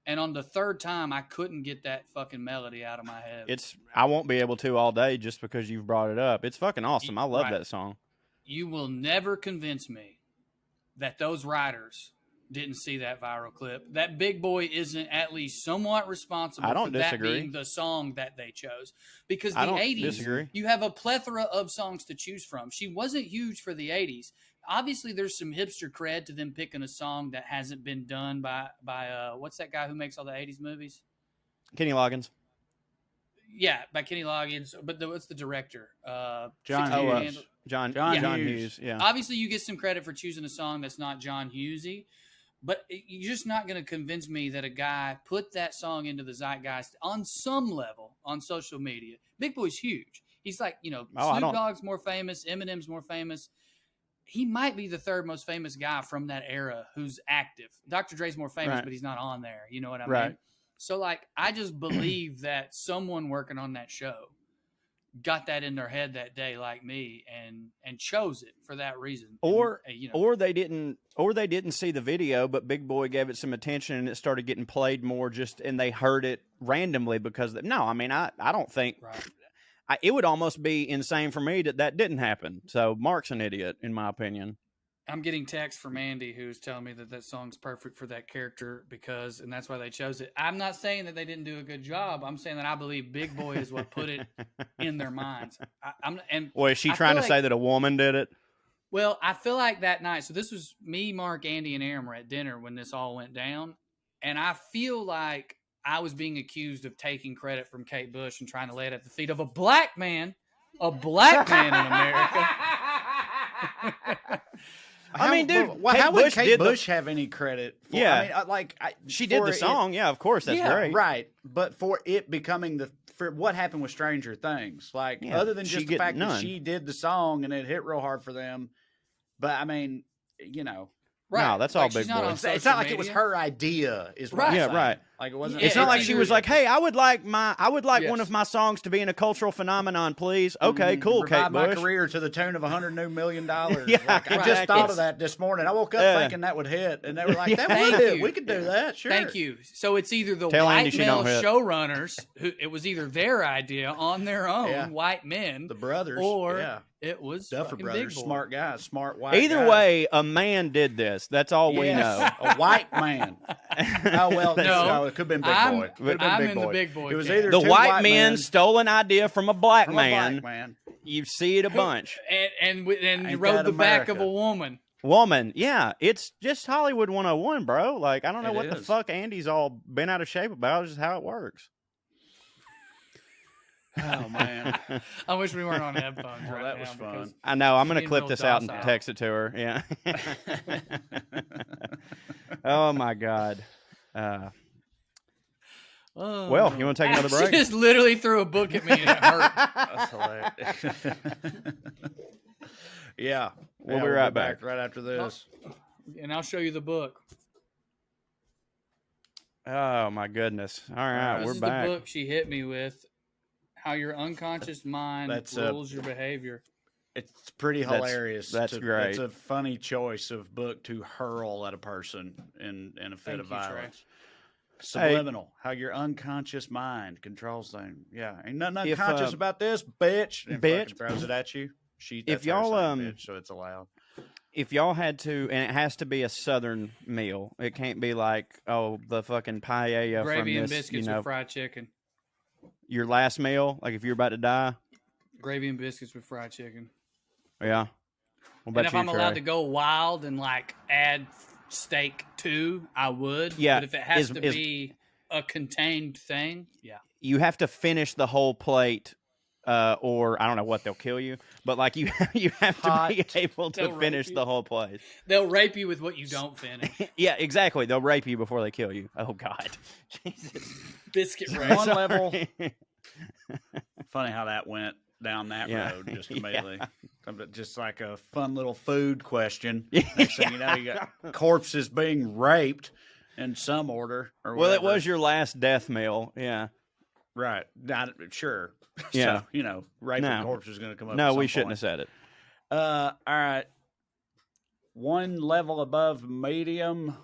And on the 3rd time, I couldn't get that fucking melody out of my head. I won't be able to all day just because you've brought it up. It's fucking awesome. I love Right. that song. You will never convince me that those writers didn't see that viral clip. That Big Boy isn't at least somewhat responsible I don't for disagree. that being the song that they chose. Because I the don't 80s, disagree. you have a plethora of songs to choose from. She wasn't huge for the 80s. Obviously, there's some hipster cred to them picking a song that hasn't been done by what's that guy who makes all the 80s movies? Kenny Loggins. Yeah, by Kenny Loggins. But what's the director? John 16 Hughes. Candle- John John Hughes. Hughes. Yeah. Obviously, you get some credit for choosing a song that's not John Hughesy, but you're just not going to convince me that a guy put that song into the zeitgeist on some level on social media. Big Boy's huge. He's like, I Snoop don't- Dogg's more famous, Eminem's more famous. He might be the 3rd most famous guy from that era who's active. Dr. Dre's more famous, Right. but he's not on there. You know what I Right. mean? So, like, I just believe that someone working on that show got that in their head that day, like me, and chose it for that reason. Or And, or they didn't see the video, but Big Boy gave it some attention and it started getting played more and they heard it randomly because I don't think right. it would almost be insane for me that didn't happen. So Mark's an idiot in my opinion. I'm getting text from Andy who's telling me that song's perfect for that character and that's why they chose it. I'm not saying that they didn't do a good job. I'm saying that I believe Big Boy is what put it in their minds. Well, is she trying to feel say that a woman did it? Well, I feel like that night. So this was me, Mark, Andy, and Aaron were at dinner when this all went down, and I feel like I was being accused of taking credit from Kate Bush and trying to lay it at the feet of a black man in America. I mean, dude, how would Bush Kate Bush have any credit? For, Yeah. I mean, she did the song. Yeah, of course, that's great. Right. But for it becoming for what happened with Stranger Things, like other than just the fact that she did the song and it hit real hard for them. But I mean, Right. No, that's all big boy. It's not like it was her idea, is what I'm saying. Right. Like it wasn't. It's not like she was like, "Hey, I would like Yes. one of my songs to be in a cultural phenomenon, please." Okay, cool, Kate Revive my Bush. career to the tune of $100 million. Yeah, like, I just thought of that this morning. I woke up thinking that would hit, and they were like, "That would hit. We could do that." Sure. Thank you. So it's either the Tell Andy white she male don't hit. showrunners who it was either their idea on their own, white men, The brothers, or it was Duffer fucking Brothers, big boy. smart guys, smart white. Either guys. way, a man did this. That's all we know. A white man. Oh well, No, it could have been Big I'm- Boy. Could have been I'm Big in the Boy. big boy It was camp. either The two white men men stole an idea from a black from man. a black man. You see it a bunch. and Ain't rode that the back of America? a woman. Woman, yeah, it's just Hollywood 101, bro. Like, I don't know It what the is. fuck Andy's all been out of shape about. It's just how it works. Oh man. I wish we weren't on headphones. Well, right that now was fun. because I know. I'm going to Being clip real this out and docile. text it to her. Yeah. Oh, my God. Well, you want to take another She break? just literally threw a book at me and it hurt. That's hilarious. Yeah. We'll be right back. Right after this. And I'll show you the book. Oh, my goodness. All right, This we're is back. the book she hit me with. How your unconscious mind rules your behavior. It's pretty hilarious. That's great. It's a funny choice of book to hurl at a person in a fit Thank of you, Trae. violence. Subliminal. How your unconscious mind controls things. Yeah. Ain't nothing If, unconscious about this, bitch. And bitch. fucking throws it at you. If y'all, bitch, so it's allowed. If y'all had to, and it has to be a Southern meal. It can't be like, oh, the fucking paella Gravy from and this, biscuits with fried chicken. your last meal. Like if you're about to die. Gravy and biscuits with fried chicken. Yeah. What about And if you, I'm allowed Trey? to go wild and like add steak too, I would. Yeah, But if it has to be a contained thing, yeah. You have to finish the whole plate, or I don't know what, they'll kill you. But like you have to be able to They'll rape finish you. the whole plate. They'll rape you with what you don't finish. Yeah, exactly. They'll rape you before they kill you. Oh God, Jesus. Biscuit One rape. level. Funny how that went down that Yeah. road just Yeah. immediately. Just like a fun little food question. Next thing you know, you got corpses being raped in some order. Or Well, it whatever. was your last death meal. Yeah. Right. Sure. Yeah. So, raping No. corpse is going to come up. No, at we some shouldn't point. have said it. All right. One level above medium,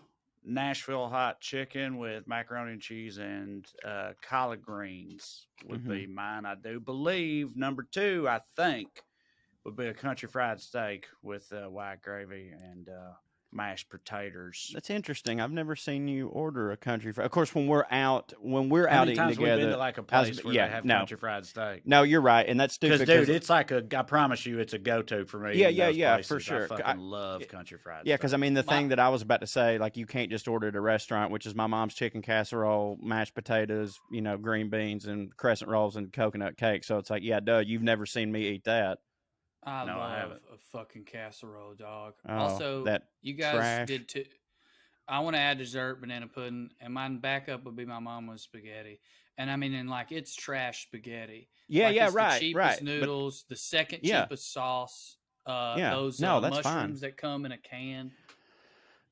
Nashville hot chicken with macaroni and cheese and collard greens would be mine. I do believe number 2, I think, would be a country fried steak with white gravy and mashed potatoes. That's interesting. I've never seen you order a country fried. Of course, when we're out How eating many times together, we've been to like a place where they have country fried steak? No, you're right, and that's stupid. Because, dude, it's like I promise you, it's a go-to for me. Yeah, in yeah, those yeah, places. for sure. I fucking love country fried yeah, steak. because I mean, the thing that I was about to say, like, you can't just order at a restaurant, which is my mom's chicken casserole, mashed potatoes, green beans, and crescent rolls and coconut cake. So it's like, yeah, duh, you've never seen me eat that. I No, I love haven't. a fucking casserole, dog. Oh, Also, that you guys trash. did too. I want to add dessert, banana pudding, and my backup would be my mama's spaghetti. And I mean, it's trash spaghetti. Yeah, Like, yeah, it's right, the cheapest right. But- noodles, the second Yeah. cheapest sauce. Yeah. Those No, that's fine. mushrooms that come in a can.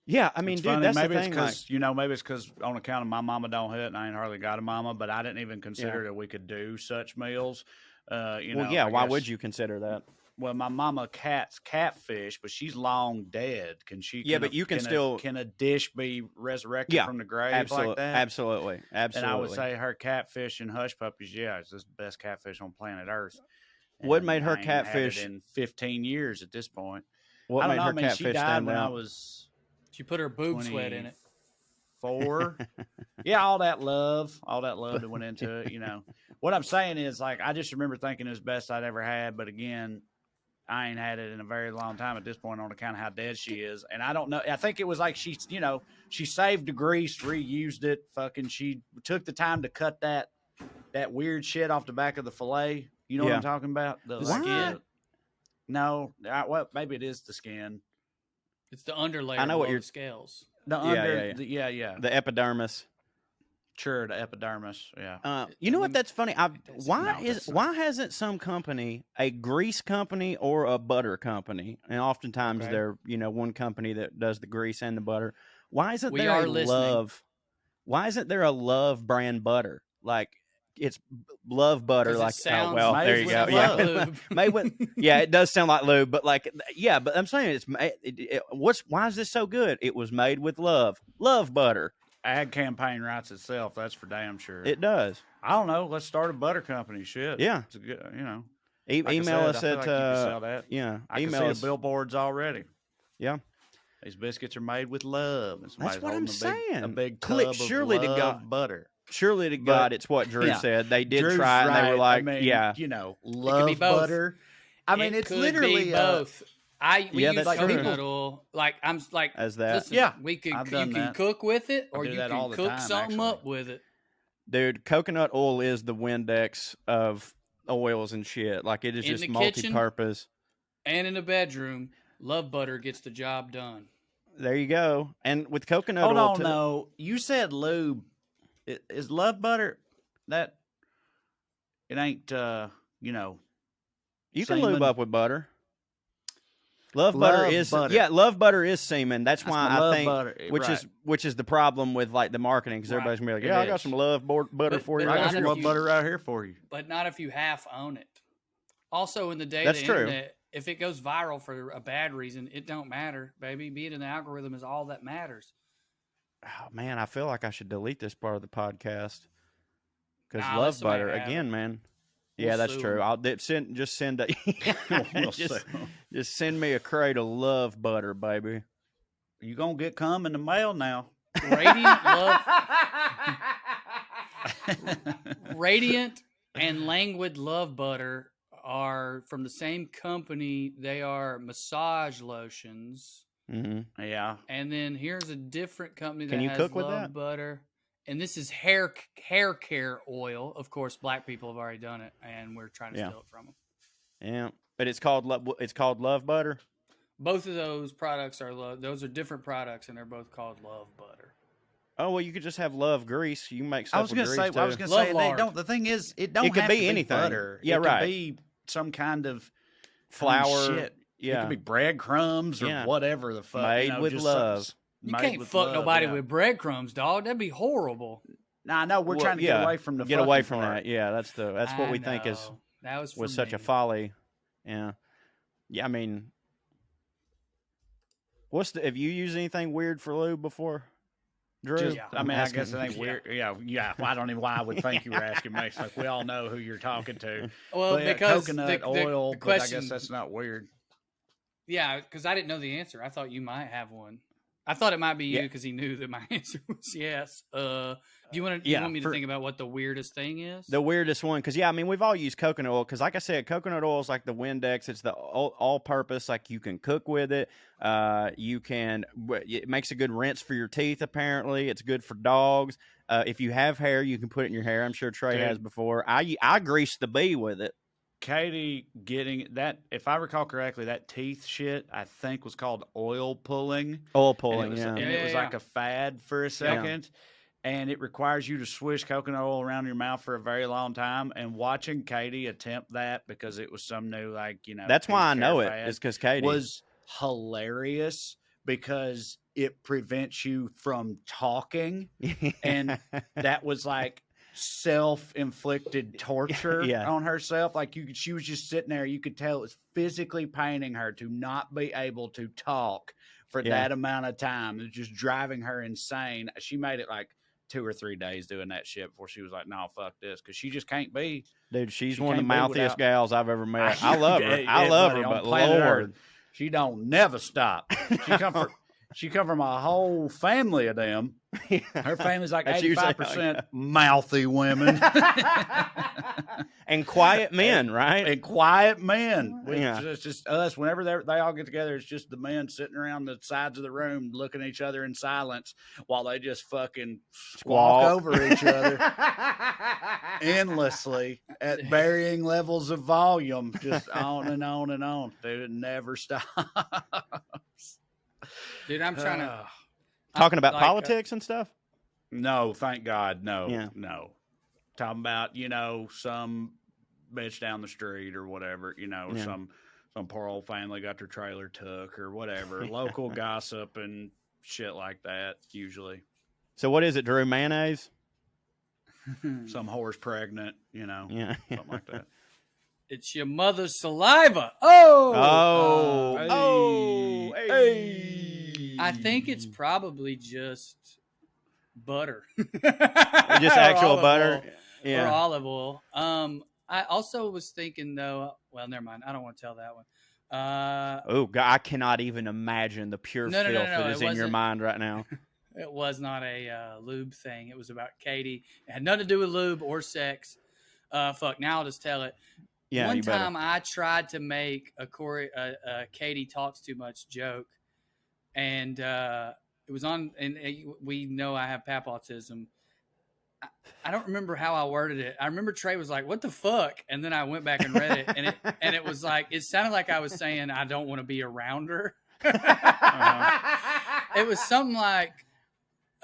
Yeah, I mean, It's dude, funny. that's Maybe the it's thing. because maybe it's because on account of my mama don't hit, and I ain't hardly got a mama. But I didn't even consider that we could do such meals. Well, I why guess- would you consider that? Well, my mama catfish, but she's long dead. Can she? Yeah, but you can still- Can a dish be resurrected Yeah, from the grave Absolutely, like that? absolutely. And I would say her catfish and hush puppies. Yeah, it's the best catfish on planet Earth. What And made her I ain't had it catfish- in 15 years at this point? What I don't made know. her I mean, she catfish died stand when I out? was She put her boob sweat in it. 4. Yeah, all that love that went into it. What I'm saying is, like, I just remember thinking it was the best I'd ever had. But again, I ain't had it in a very long time at this point on account of how dead she is. And I don't know. I think it was like she saved the grease, reused it. Fucking, she took the time to cut that weird shit off the back of the fillet. You know what I'm talking about? The skin? No. Well, maybe it is the skin. It's the underlayer. I know what your you're scales. The epidermis. Sure, the epidermis. Yeah. You know what? That's funny. Why hasn't some company, a grease company or a butter company, and oftentimes they're one company that does the grease and the butter. Why isn't there Love? Why isn't there a Love brand butter? Like it's Love butter. Like there you go. Yeah, made with it does sound like lube, but but I'm saying why is this so good? It was made with love butter. Ad campaign writes itself. That's for damn sure. It does. I don't know. Let's start a butter company. Shit. Yeah. It's a good, Email us at. I can email see us. the billboards already. Yeah. These biscuits are made with love. That's what I'm saying. A big tub of love butter. Surely to God, it's what Drew said. They did try, and they were like, love butter. I mean, it's literally both. We use that's coconut oil. Like I'm like as that. Listen, you can cook with it, or you can cook something up with it. Dude, coconut oil is the Windex of oils and shit. Like it is in just the multi-purpose. Kitchen, and in the bedroom, love butter gets the job done. There you go. And with coconut oil, hold on, no, you said lube. Is love butter that? It ain't. You can lube up with butter. Love butter is semen. That's why I think butter, which is the problem with like the marketing because everybody's gonna be like, I got some love butter for you. I got some love butter right here for you. But not if you half own it. Also, in the day that's of the internet, if it goes viral for a bad reason, it don't matter, baby. Being in the algorithm is all that matters. Oh man, I feel like I should delete this part of the podcast because love butter again, man. Yeah, that's true. I'll send just send me a crate of love butter, baby. You gonna get cum in the mail now? Radiant and Languid love butter are from the same company. They are massage lotions. Mm-hmm. Yeah. And then here's a different company that has love butter. And this is hair care oil. Of course, black people have already done it, and we're trying to steal it from them. Yeah, but it's called love butter. Both of those products are those are different products, and they're both called love butter. Oh well, you could just have love grease. You can make stuff. I was going to say they don't. The thing is, it don't. It could be anything. Butter. Yeah, it right. Could be some kind of flour. Shit. Yeah, it could be breadcrumbs or whatever the fuck. Made with love. You can't fuck nobody with breadcrumbs, dog. That'd be horrible. Nah, no, we're trying to get away from that. Yeah, that's what we think was such a folly. Yeah, yeah. I mean, have you used anything weird for lube before, Drew? I guess it ain't weird. Yeah. Well, I don't know why I would think you were asking me. It's like we all know who you're talking to. Well, because coconut oil, the question, but I guess that's not weird. Yeah, because I didn't know the answer. I thought you might have one. I thought it might be you because he knew that my answer was yes. Do you want me to think about what the weirdest thing is? The weirdest one, because we've all used coconut oil. Because like I said, coconut oil is like the Windex. It's the all-purpose. Like you can cook with it. It makes a good rinse for your teeth. Apparently, it's good for dogs. If you have hair, you can put it in your hair. I'm sure Trae has before. I grease the bee with it. Katie getting that, if I recall correctly, that teeth shit, I think was called oil pulling. Oil pulling, and it was like a fad for a second. Yeah. And it requires you to swish coconut oil around your mouth for a very long time. And watching Katie attempt that because it was some new, that's why I know it. It's because Katie was hilarious because it prevents you from talking. And that was like self-inflicted torture on herself. She was just sitting there. You could tell it was physically paining her to not be able to talk for that amount of time. It was just driving her insane. She made it like 2 or 3 days doing that shit before she was like, no, fuck this. Because she just can't be. Dude, she's one of the mouthiest gals I've ever met. I love her. I love her, but Lord. She don't never stop. She come from a whole family of them. Her family's like 85% mouthy women. And quiet men, right? And quiet men. Yeah. It's just us. Whenever they all get together, it's just the men sitting around the sides of the room looking at each other in silence while they just fucking squawk over each other endlessly at varying levels of volume, just on and on and on. Dude, it never stops. Dude, I'm trying to Talking about like, politics and stuff? No, thank God. No, Yeah. no. Talking about, some bitch down the street or whatever, some poor old family got their trailer took or whatever. Local gossip and shit like that, usually. So what is it, Drew? Mayonnaise? Some whore's pregnant, Yeah. something like that. It's your mother's saliva. Hey. I think it's probably just butter. Just actual Or butter? or olive oil. I also was thinking though. Well, never mind. I don't want to tell that one. God, I cannot even imagine the pure No, filth no, that is it in your wasn't. mind right now. It was not a lube thing. It was about Katie. It had nothing to do with lube or sex. Fuck. Now I'll just tell it. Yeah, One you better. time I tried to make a Katie talks too much joke, and it was on. And we know I have pap autism. I don't remember how I worded it. I remember Trae was like, "What the fuck?" And then I went back and read it, and it was like it sounded like I was saying I don't want to be around her. It was something like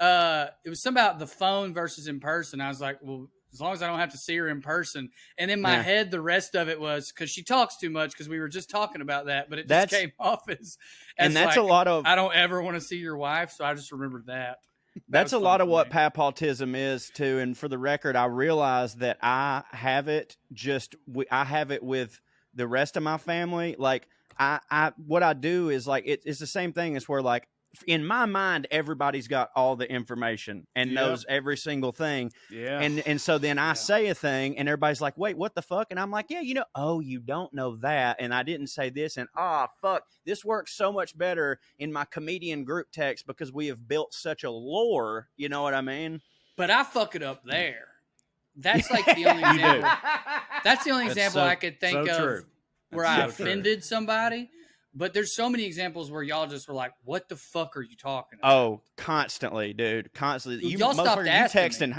it was something about the phone versus in person. I was like, well, as long as I don't have to see her in person. And in my head, the rest of it was because she talks too much because we were just talking about that, but it just came off as and that's like, a lot of. I don't ever want to see your wife, so I just remembered that. That's a lot of what me. pap autism is too. And for the record, I realize that I have it. I have it with the rest of my family. Like what I do is like it's the same thing as where like in my mind everybody's got all the information and knows every single thing. Yeah. And so then I say a thing and everybody's like, wait, what the fuck? And I'm like, yeah, oh, you don't know that. And I didn't say this. And fuck, this works so much better in my comedian group text because we have built such a lore. You know what I mean? But I fuck it up there. That's like the only example. That's the only example I could think of where I offended somebody. But there's so many examples where y'all just were like, what the fuck are you talking about? Oh, constantly, dude. Constantly. Y'all stopped asking me.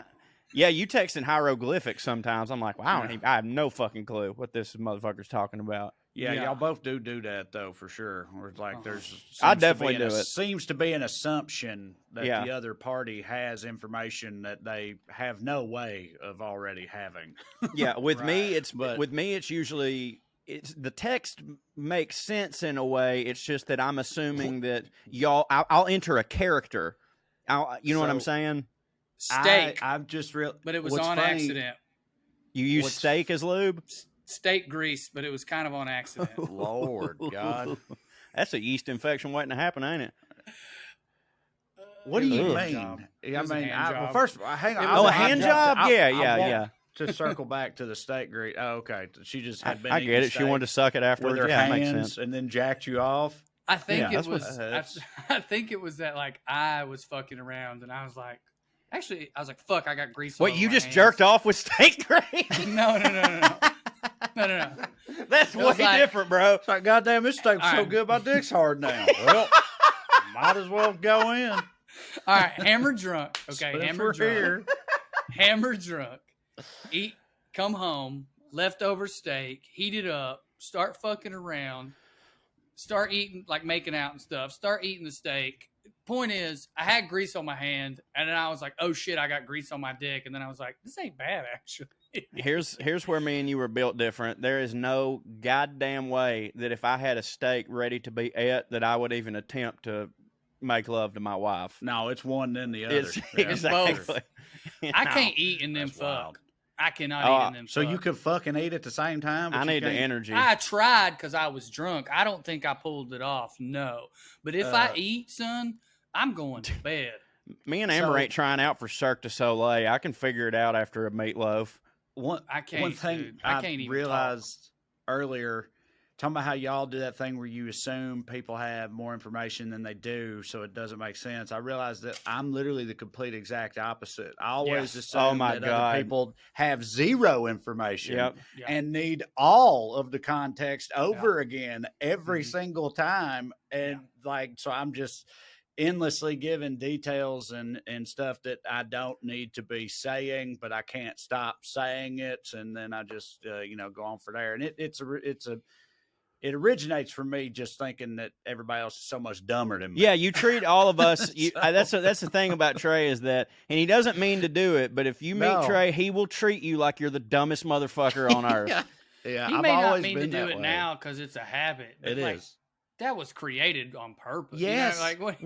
Yeah, you texting hieroglyphics sometimes. I'm like, wow, I have no fucking clue what this motherfucker's talking about. Yeah, y'all both do that, though, for sure. Where it's like I definitely do it. Seems to be an assumption that the other party has information that they have no way of already having. Yeah, with me, it's usually... the text makes sense in a way. It's just that I'm assuming that I'll enter a character. You know what I'm saying? Steak. I'm just real. But it was on accident. You use steak as lube? Steak grease, but it was kind of on accident. Lord God. That's a yeast infection waiting to happen, ain't it? What do you mean? Well, first, hang on. A hand job? Yeah. To circle back to the steak grease. Oh, okay. She just had been. I get it. She wanted to suck it afterwards. With her hands, makes sense. And then jacked you off. I think it was. I think it was that like I was fucking around and I was like, actually, I was like, fuck, I got grease. What, you just jerked off with steak grease? No. That's way different, bro. It's like, goddamn, this steak's so good, my dick's hard now. Well, might as well go in. All right, hammered drunk. Okay, hammered drunk. Hammered drunk. Eat, come home, leftover steak, heat it up, start fucking around, start eating, like making out and stuff, start eating the steak. Point is, I had grease on my hand, and then I was like, oh shit, I got grease on my dick. And then I was like, this ain't bad, actually. Here's where me and you were built different. There is no goddamn way that if I had a steak ready to be ate, that I would even attempt to make love to my wife. No, it's one then the other. It's both. I can't eat and then fuck. Wild. I cannot eat and then fuck. So you could fucking eat at the same time? I need the energy. I tried because I was drunk. I don't think I pulled it off, no. But if I eat, son, I'm going to bed. Me and Amber ain't trying out for Cirque du Soleil. I can figure it out after a meatloaf. One thing I can't even realized earlier talking about how y'all do that thing where you assume people have more information than they do, so it doesn't make sense. I realized that I'm literally the complete exact opposite. I always assume that other people have zero information and need all of the context over again every single time. And so I'm just endlessly giving details and stuff that I don't need to be saying, but I can't stop saying it. And then I just, go on for there. And it originates from me just thinking that everybody else is so much dumber than me. Yeah, you treat all of us. That's the thing about Trae is that, and he doesn't mean to do it, but if you meet Trae, he will treat you like you're the dumbest motherfucker on earth. Yeah, he may not mean to do it now because it's a habit. It is. That was created on purpose. Yes. What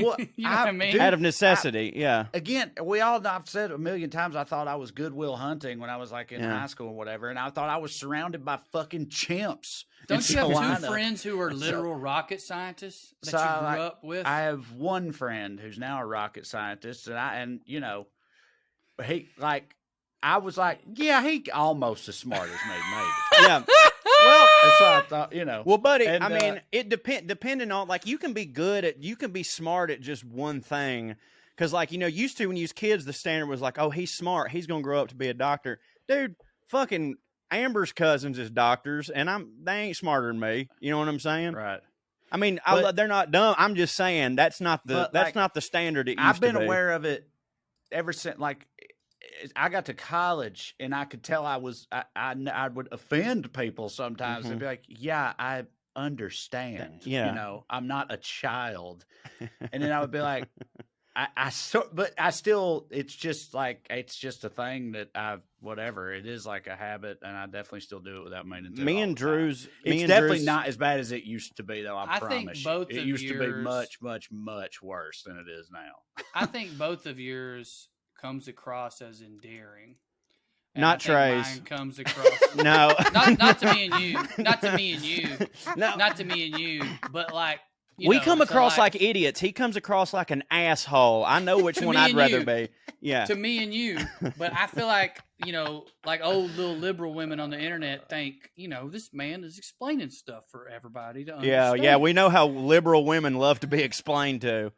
I mean? Out of necessity, Again, I've said a million times, I thought I was Goodwill Hunting when I was like in high school or whatever, and I thought I was surrounded by fucking chimps. Don't you have 2 friends who are literal rocket scientists that you grew up with? I have one friend who's now a rocket scientist, I was like, he almost as smart as me, maybe. Yeah. Well, that's what I thought, Well, buddy, and, I mean, it depending on, you can be smart at just one thing. Because, used to when you was kids, the standard was like, oh, he's smart. He's going to grow up to be a doctor. Dude, fucking Amber's cousins is doctors, and they ain't smarter than me. You know what I'm saying? Right. I mean, they're not dumb. I'm just saying that's not the standard it used to be. I've been aware of it ever since, I got to college and I could tell I would offend people sometimes and be like, I understand. I'm not a child. And then I would be like, it's just a thing that whatever. It is like a habit, and I definitely still do it without meaning to. It's definitely not as bad as it used to be, though. I promise think you. It used to be much, much, much worse than it is now. I think both of yours comes across as endearing. And not Trae's. Mine comes across no, not to me and you, not to me and you, no. Not to me and you, but we come across like idiots. He comes across like an asshole. I know which one I'd rather be. Yeah, to me and you, but I feel like old little liberal women on the internet think this man is explaining stuff for everybody to understand. Yeah, we know how liberal women love to be explained to.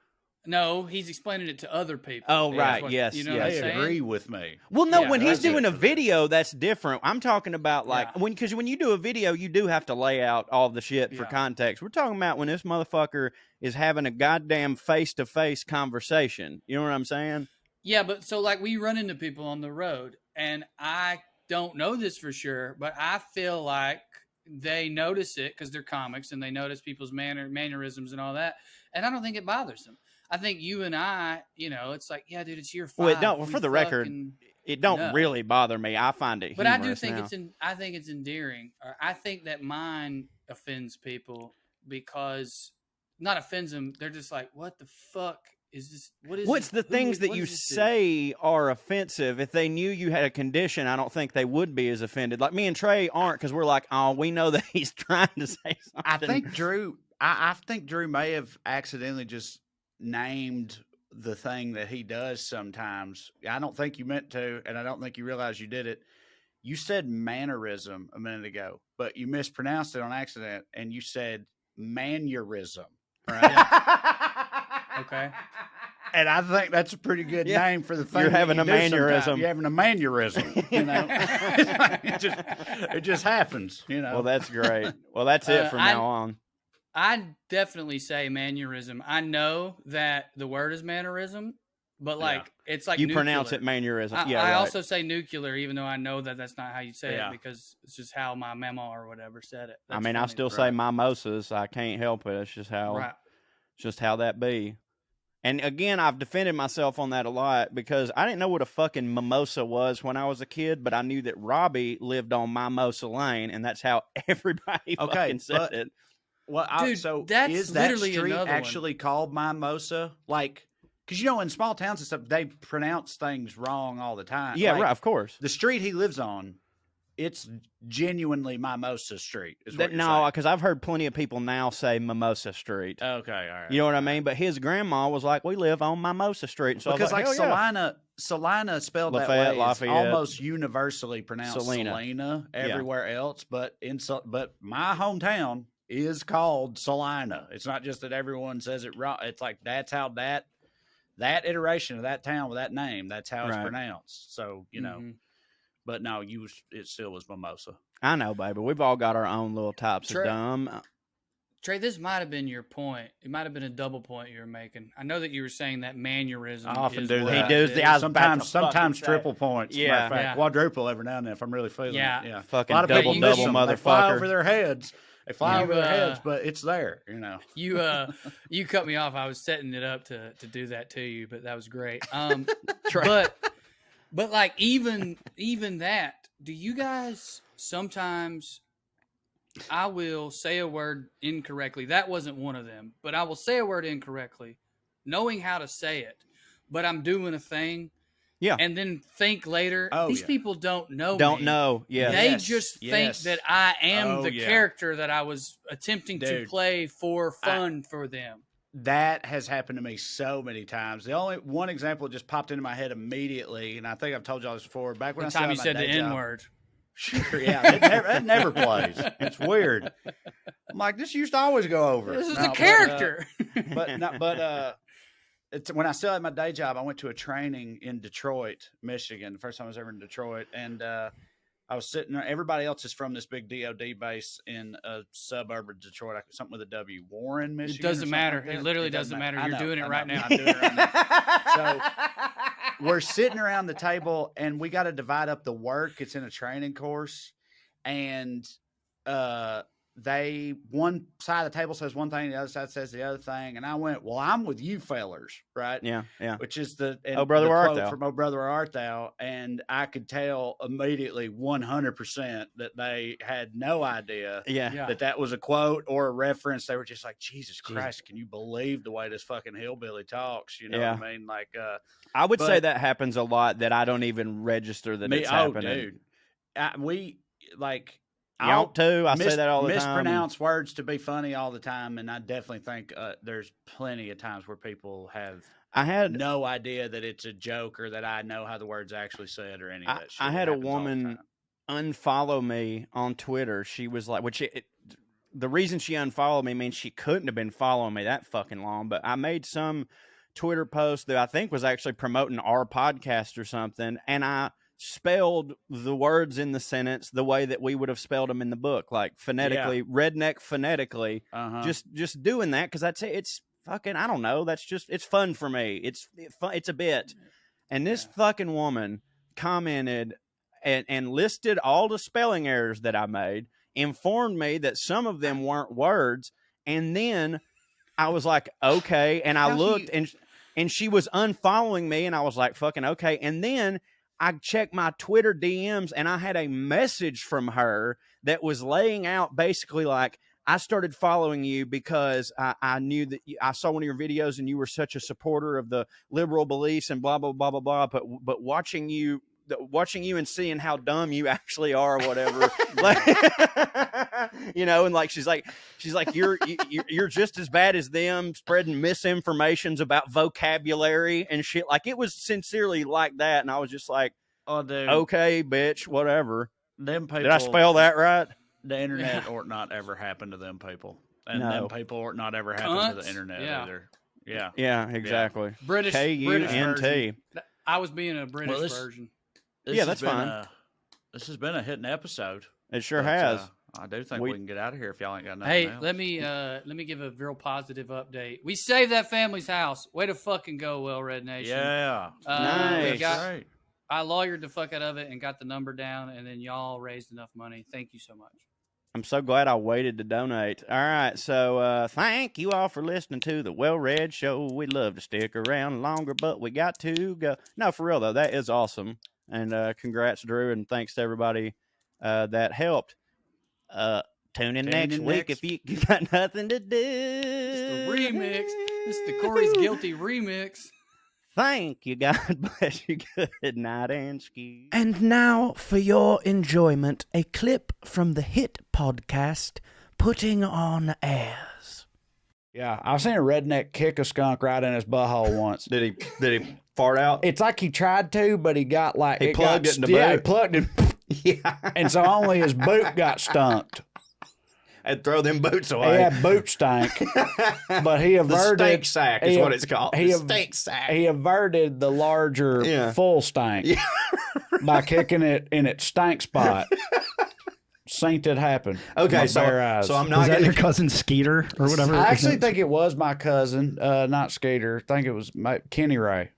No, he's explaining it to other people. Oh, right. Yes. You know they agree with me. Well, no, when he's doing a video, that's different. I'm talking about because when you do a video, you do have to lay out all the shit for context. We're talking about when this motherfucker is having a goddamn face-to-face conversation. You know what I'm saying? Yeah, but so we run into people on the road, and I don't know this for sure, but I feel like they notice it because they're comics and they notice people's mannerisms and all that, and I don't think it bothers them. I think you and I, it's like, yeah, dude, it's year 5. Well, it don't. For the record, it don't really bother me. I find it humorous. But I do think I think it's endearing. Or I think that mine offends people because not offends them. They're just like, what the fuck is this? What's the things that you say are offensive? If they knew you had a condition, I don't think they would be as offended. Like me and Trae aren't, because we're like, oh, we know that he's trying to say something. I think Drew may have accidentally just named the thing that he does sometimes. I don't think you meant to, and I don't think you realized you did it. You said mannerism a minute ago, but you mispronounced it on accident, and you said mannerism, right? Okay. And I think that's a pretty good name for the thing. You're having a mannerism. You're having a mannerism, it just happens, Well, that's great. Well, that's it from now on. I definitely say mannerism. I know that the word is mannerism, but it's like you nuclear. Pronounce it mannerism. I also say nuclear, even though I know that that's not how you say it, because it's just how my mama or whatever said it. That's I still say mimosas. I can't help it. It's just how that be. And again, I've defended myself on that a lot because I didn't know what a fucking mimosa was when I was a kid, but I knew that Robbie lived on Mimosa Lane, and that's how everybody fucking said it. Well, dude, so that's is that literally street actually called Mimosa? Because in small towns and stuff, they pronounce things wrong all the time. Yeah, right. Of course. The street he lives on, it's genuinely Mimosa Street. No, because I've heard plenty of people now say Mimosa Street. Okay, all right. You know what I mean? But his grandma was like, "We live on Mimosa Street." So because I was like, Salina spelled Lafayette, that way Lafayette. is almost universally pronounced Salina everywhere else, but my hometown is called Salina. It's not just that everyone says it wrong. It's like that's how that iteration of that town with that name, that's how it's pronounced. So, you know, but no, it still was mimosa. I know, baby. We've all got our own little types of dumb. Trey, this might have been your point. It might have been a double point you were making. I know that you were saying that mannerism. I often is do what that. He does it the is. sometimes triple points. Yeah. Matter of fact, quadruple every now and then if I'm really feeling it. Yeah. Fucking A lot of double, people miss them. motherfucker. They fly over their heads. They fly over their heads, but it's there, you know. You cut me off. I was setting it up to do that to you, but that was great. But like even that, do you guys sometimes? I will say a word incorrectly. That wasn't one of them, but I will say a word incorrectly, knowing how to say it. But I'm doing a thing, and then think later. These people don't know. Yeah, they just think that I am the character that I was attempting to play for fun for them. That has happened to me so many times. The only one example just popped into my head immediately, and I think I've told y'all this before. Back when the time you said the N word. Sure, yeah, it never plays. It's weird. I'm like, this used to always go over. This is the character. It's when I still had my day job. I went to a training in Detroit, Michigan. The first time I was ever in Detroit, and I was sitting there. Everybody else is from this big DoD base in a suburb of Detroit, something with a W, Warren, Michigan. It doesn't matter. Like it literally doesn't matter. You're doing it right now. I'm doing it right now. So we're sitting around the table, and we got to divide up the work. It's in a training course, and one side of the table says one thing, the other side says the other thing, and I went, "Well, I'm with you fellers, right?" Yeah. Which is Oh, brother, the where art quote thou? from "Oh, brother, where art thou?" And I could tell immediately, 100%, that they had no idea that was a quote or a reference. They were just like, "Jesus Christ, can you believe the way this fucking hillbilly talks?" You know what I mean? Like, I would say that happens a lot. That I don't even register that it's happening. Dude, Y'all too. I say that all the time. Mispronounce words to be funny all the time, and I definitely think there's plenty of times where people have no idea that it's a joke or that I know how the words actually said or any of that shit. I had a woman unfollow me on Twitter. She was like, the reason she unfollowed me means she couldn't have been following me that fucking long, but I made some Twitter post that I think was actually promoting our podcast or something, and I spelled the words in the sentence the way that we would have spelled them in the book, like phonetically, redneck phonetically. Just doing that because it's fucking, I don't know. That's just, it's fun for me. It's a bit. And this fucking woman commented and listed all the spelling errors that I made, informed me that some of them weren't words, and then I was like, okay, and I looked and she was unfollowing me, and I was like, fucking okay, and then I checked my Twitter DMs, and I had a message from her that was laying out basically like, I started following you because I knew that I saw one of your videos and you were such a supporter of the liberal beliefs and blah, blah, blah, blah, blah. But watching you and seeing how dumb you actually are or whatever, like, you know, and like, she's like, you're just as bad as them, spreading misinformations about vocabulary and shit. Like, it was sincerely like that. And I was just like, oh, dude, okay, bitch, whatever. Them people, did I spell that right? The internet ought not ever happen to them people. And them people ought not ever happen to the internet either. Yeah, exactly. British K-U-N-T. I was being a British version. That's fine. This has been a hitting episode. It sure has. I do think we can get out of here if y'all ain't got nothing else. Hey, let me give a real positive update. We saved that family's house. Way to fucking go, WellRED Nation. Yeah. Nice. I lawyered the fuck out of it and got the number down, and then y'all raised enough money. Thank you so much. I'm so glad I waited to donate. All right, so thank you all for listening to the WellRED Show. We'd love to stick around longer, but we got to go. No, for real, though, that is awesome. And congrats, Drew, and thanks to everybody that helped. Tune in next week if you got nothing to do. It's the remix. It's the Corey's Guilty remix. Thank you. God bless you. Good night and ski. And now, for your enjoyment, a clip from the hit podcast, Putting On Airs. Yeah, I've seen a redneck kick a skunk right in his butthole once. Did he fart out? It's like he tried to, but he got like... He plugged it in the boot. Yeah, he plugged it. Yeah. And so only his boot got stunked. and throw them boots He away. had boot stank, but he The averted stink sack is what it's called. The stink sack. He averted the larger Yeah. full stank by kicking it in its stank spot. Seen it happen. Okay, with my bare eyes. so I'm Was not that going your to. cousin Skeeter or whatever? I his actually name- think it was my cousin, not Skeeter. I think it was Kenny Ray.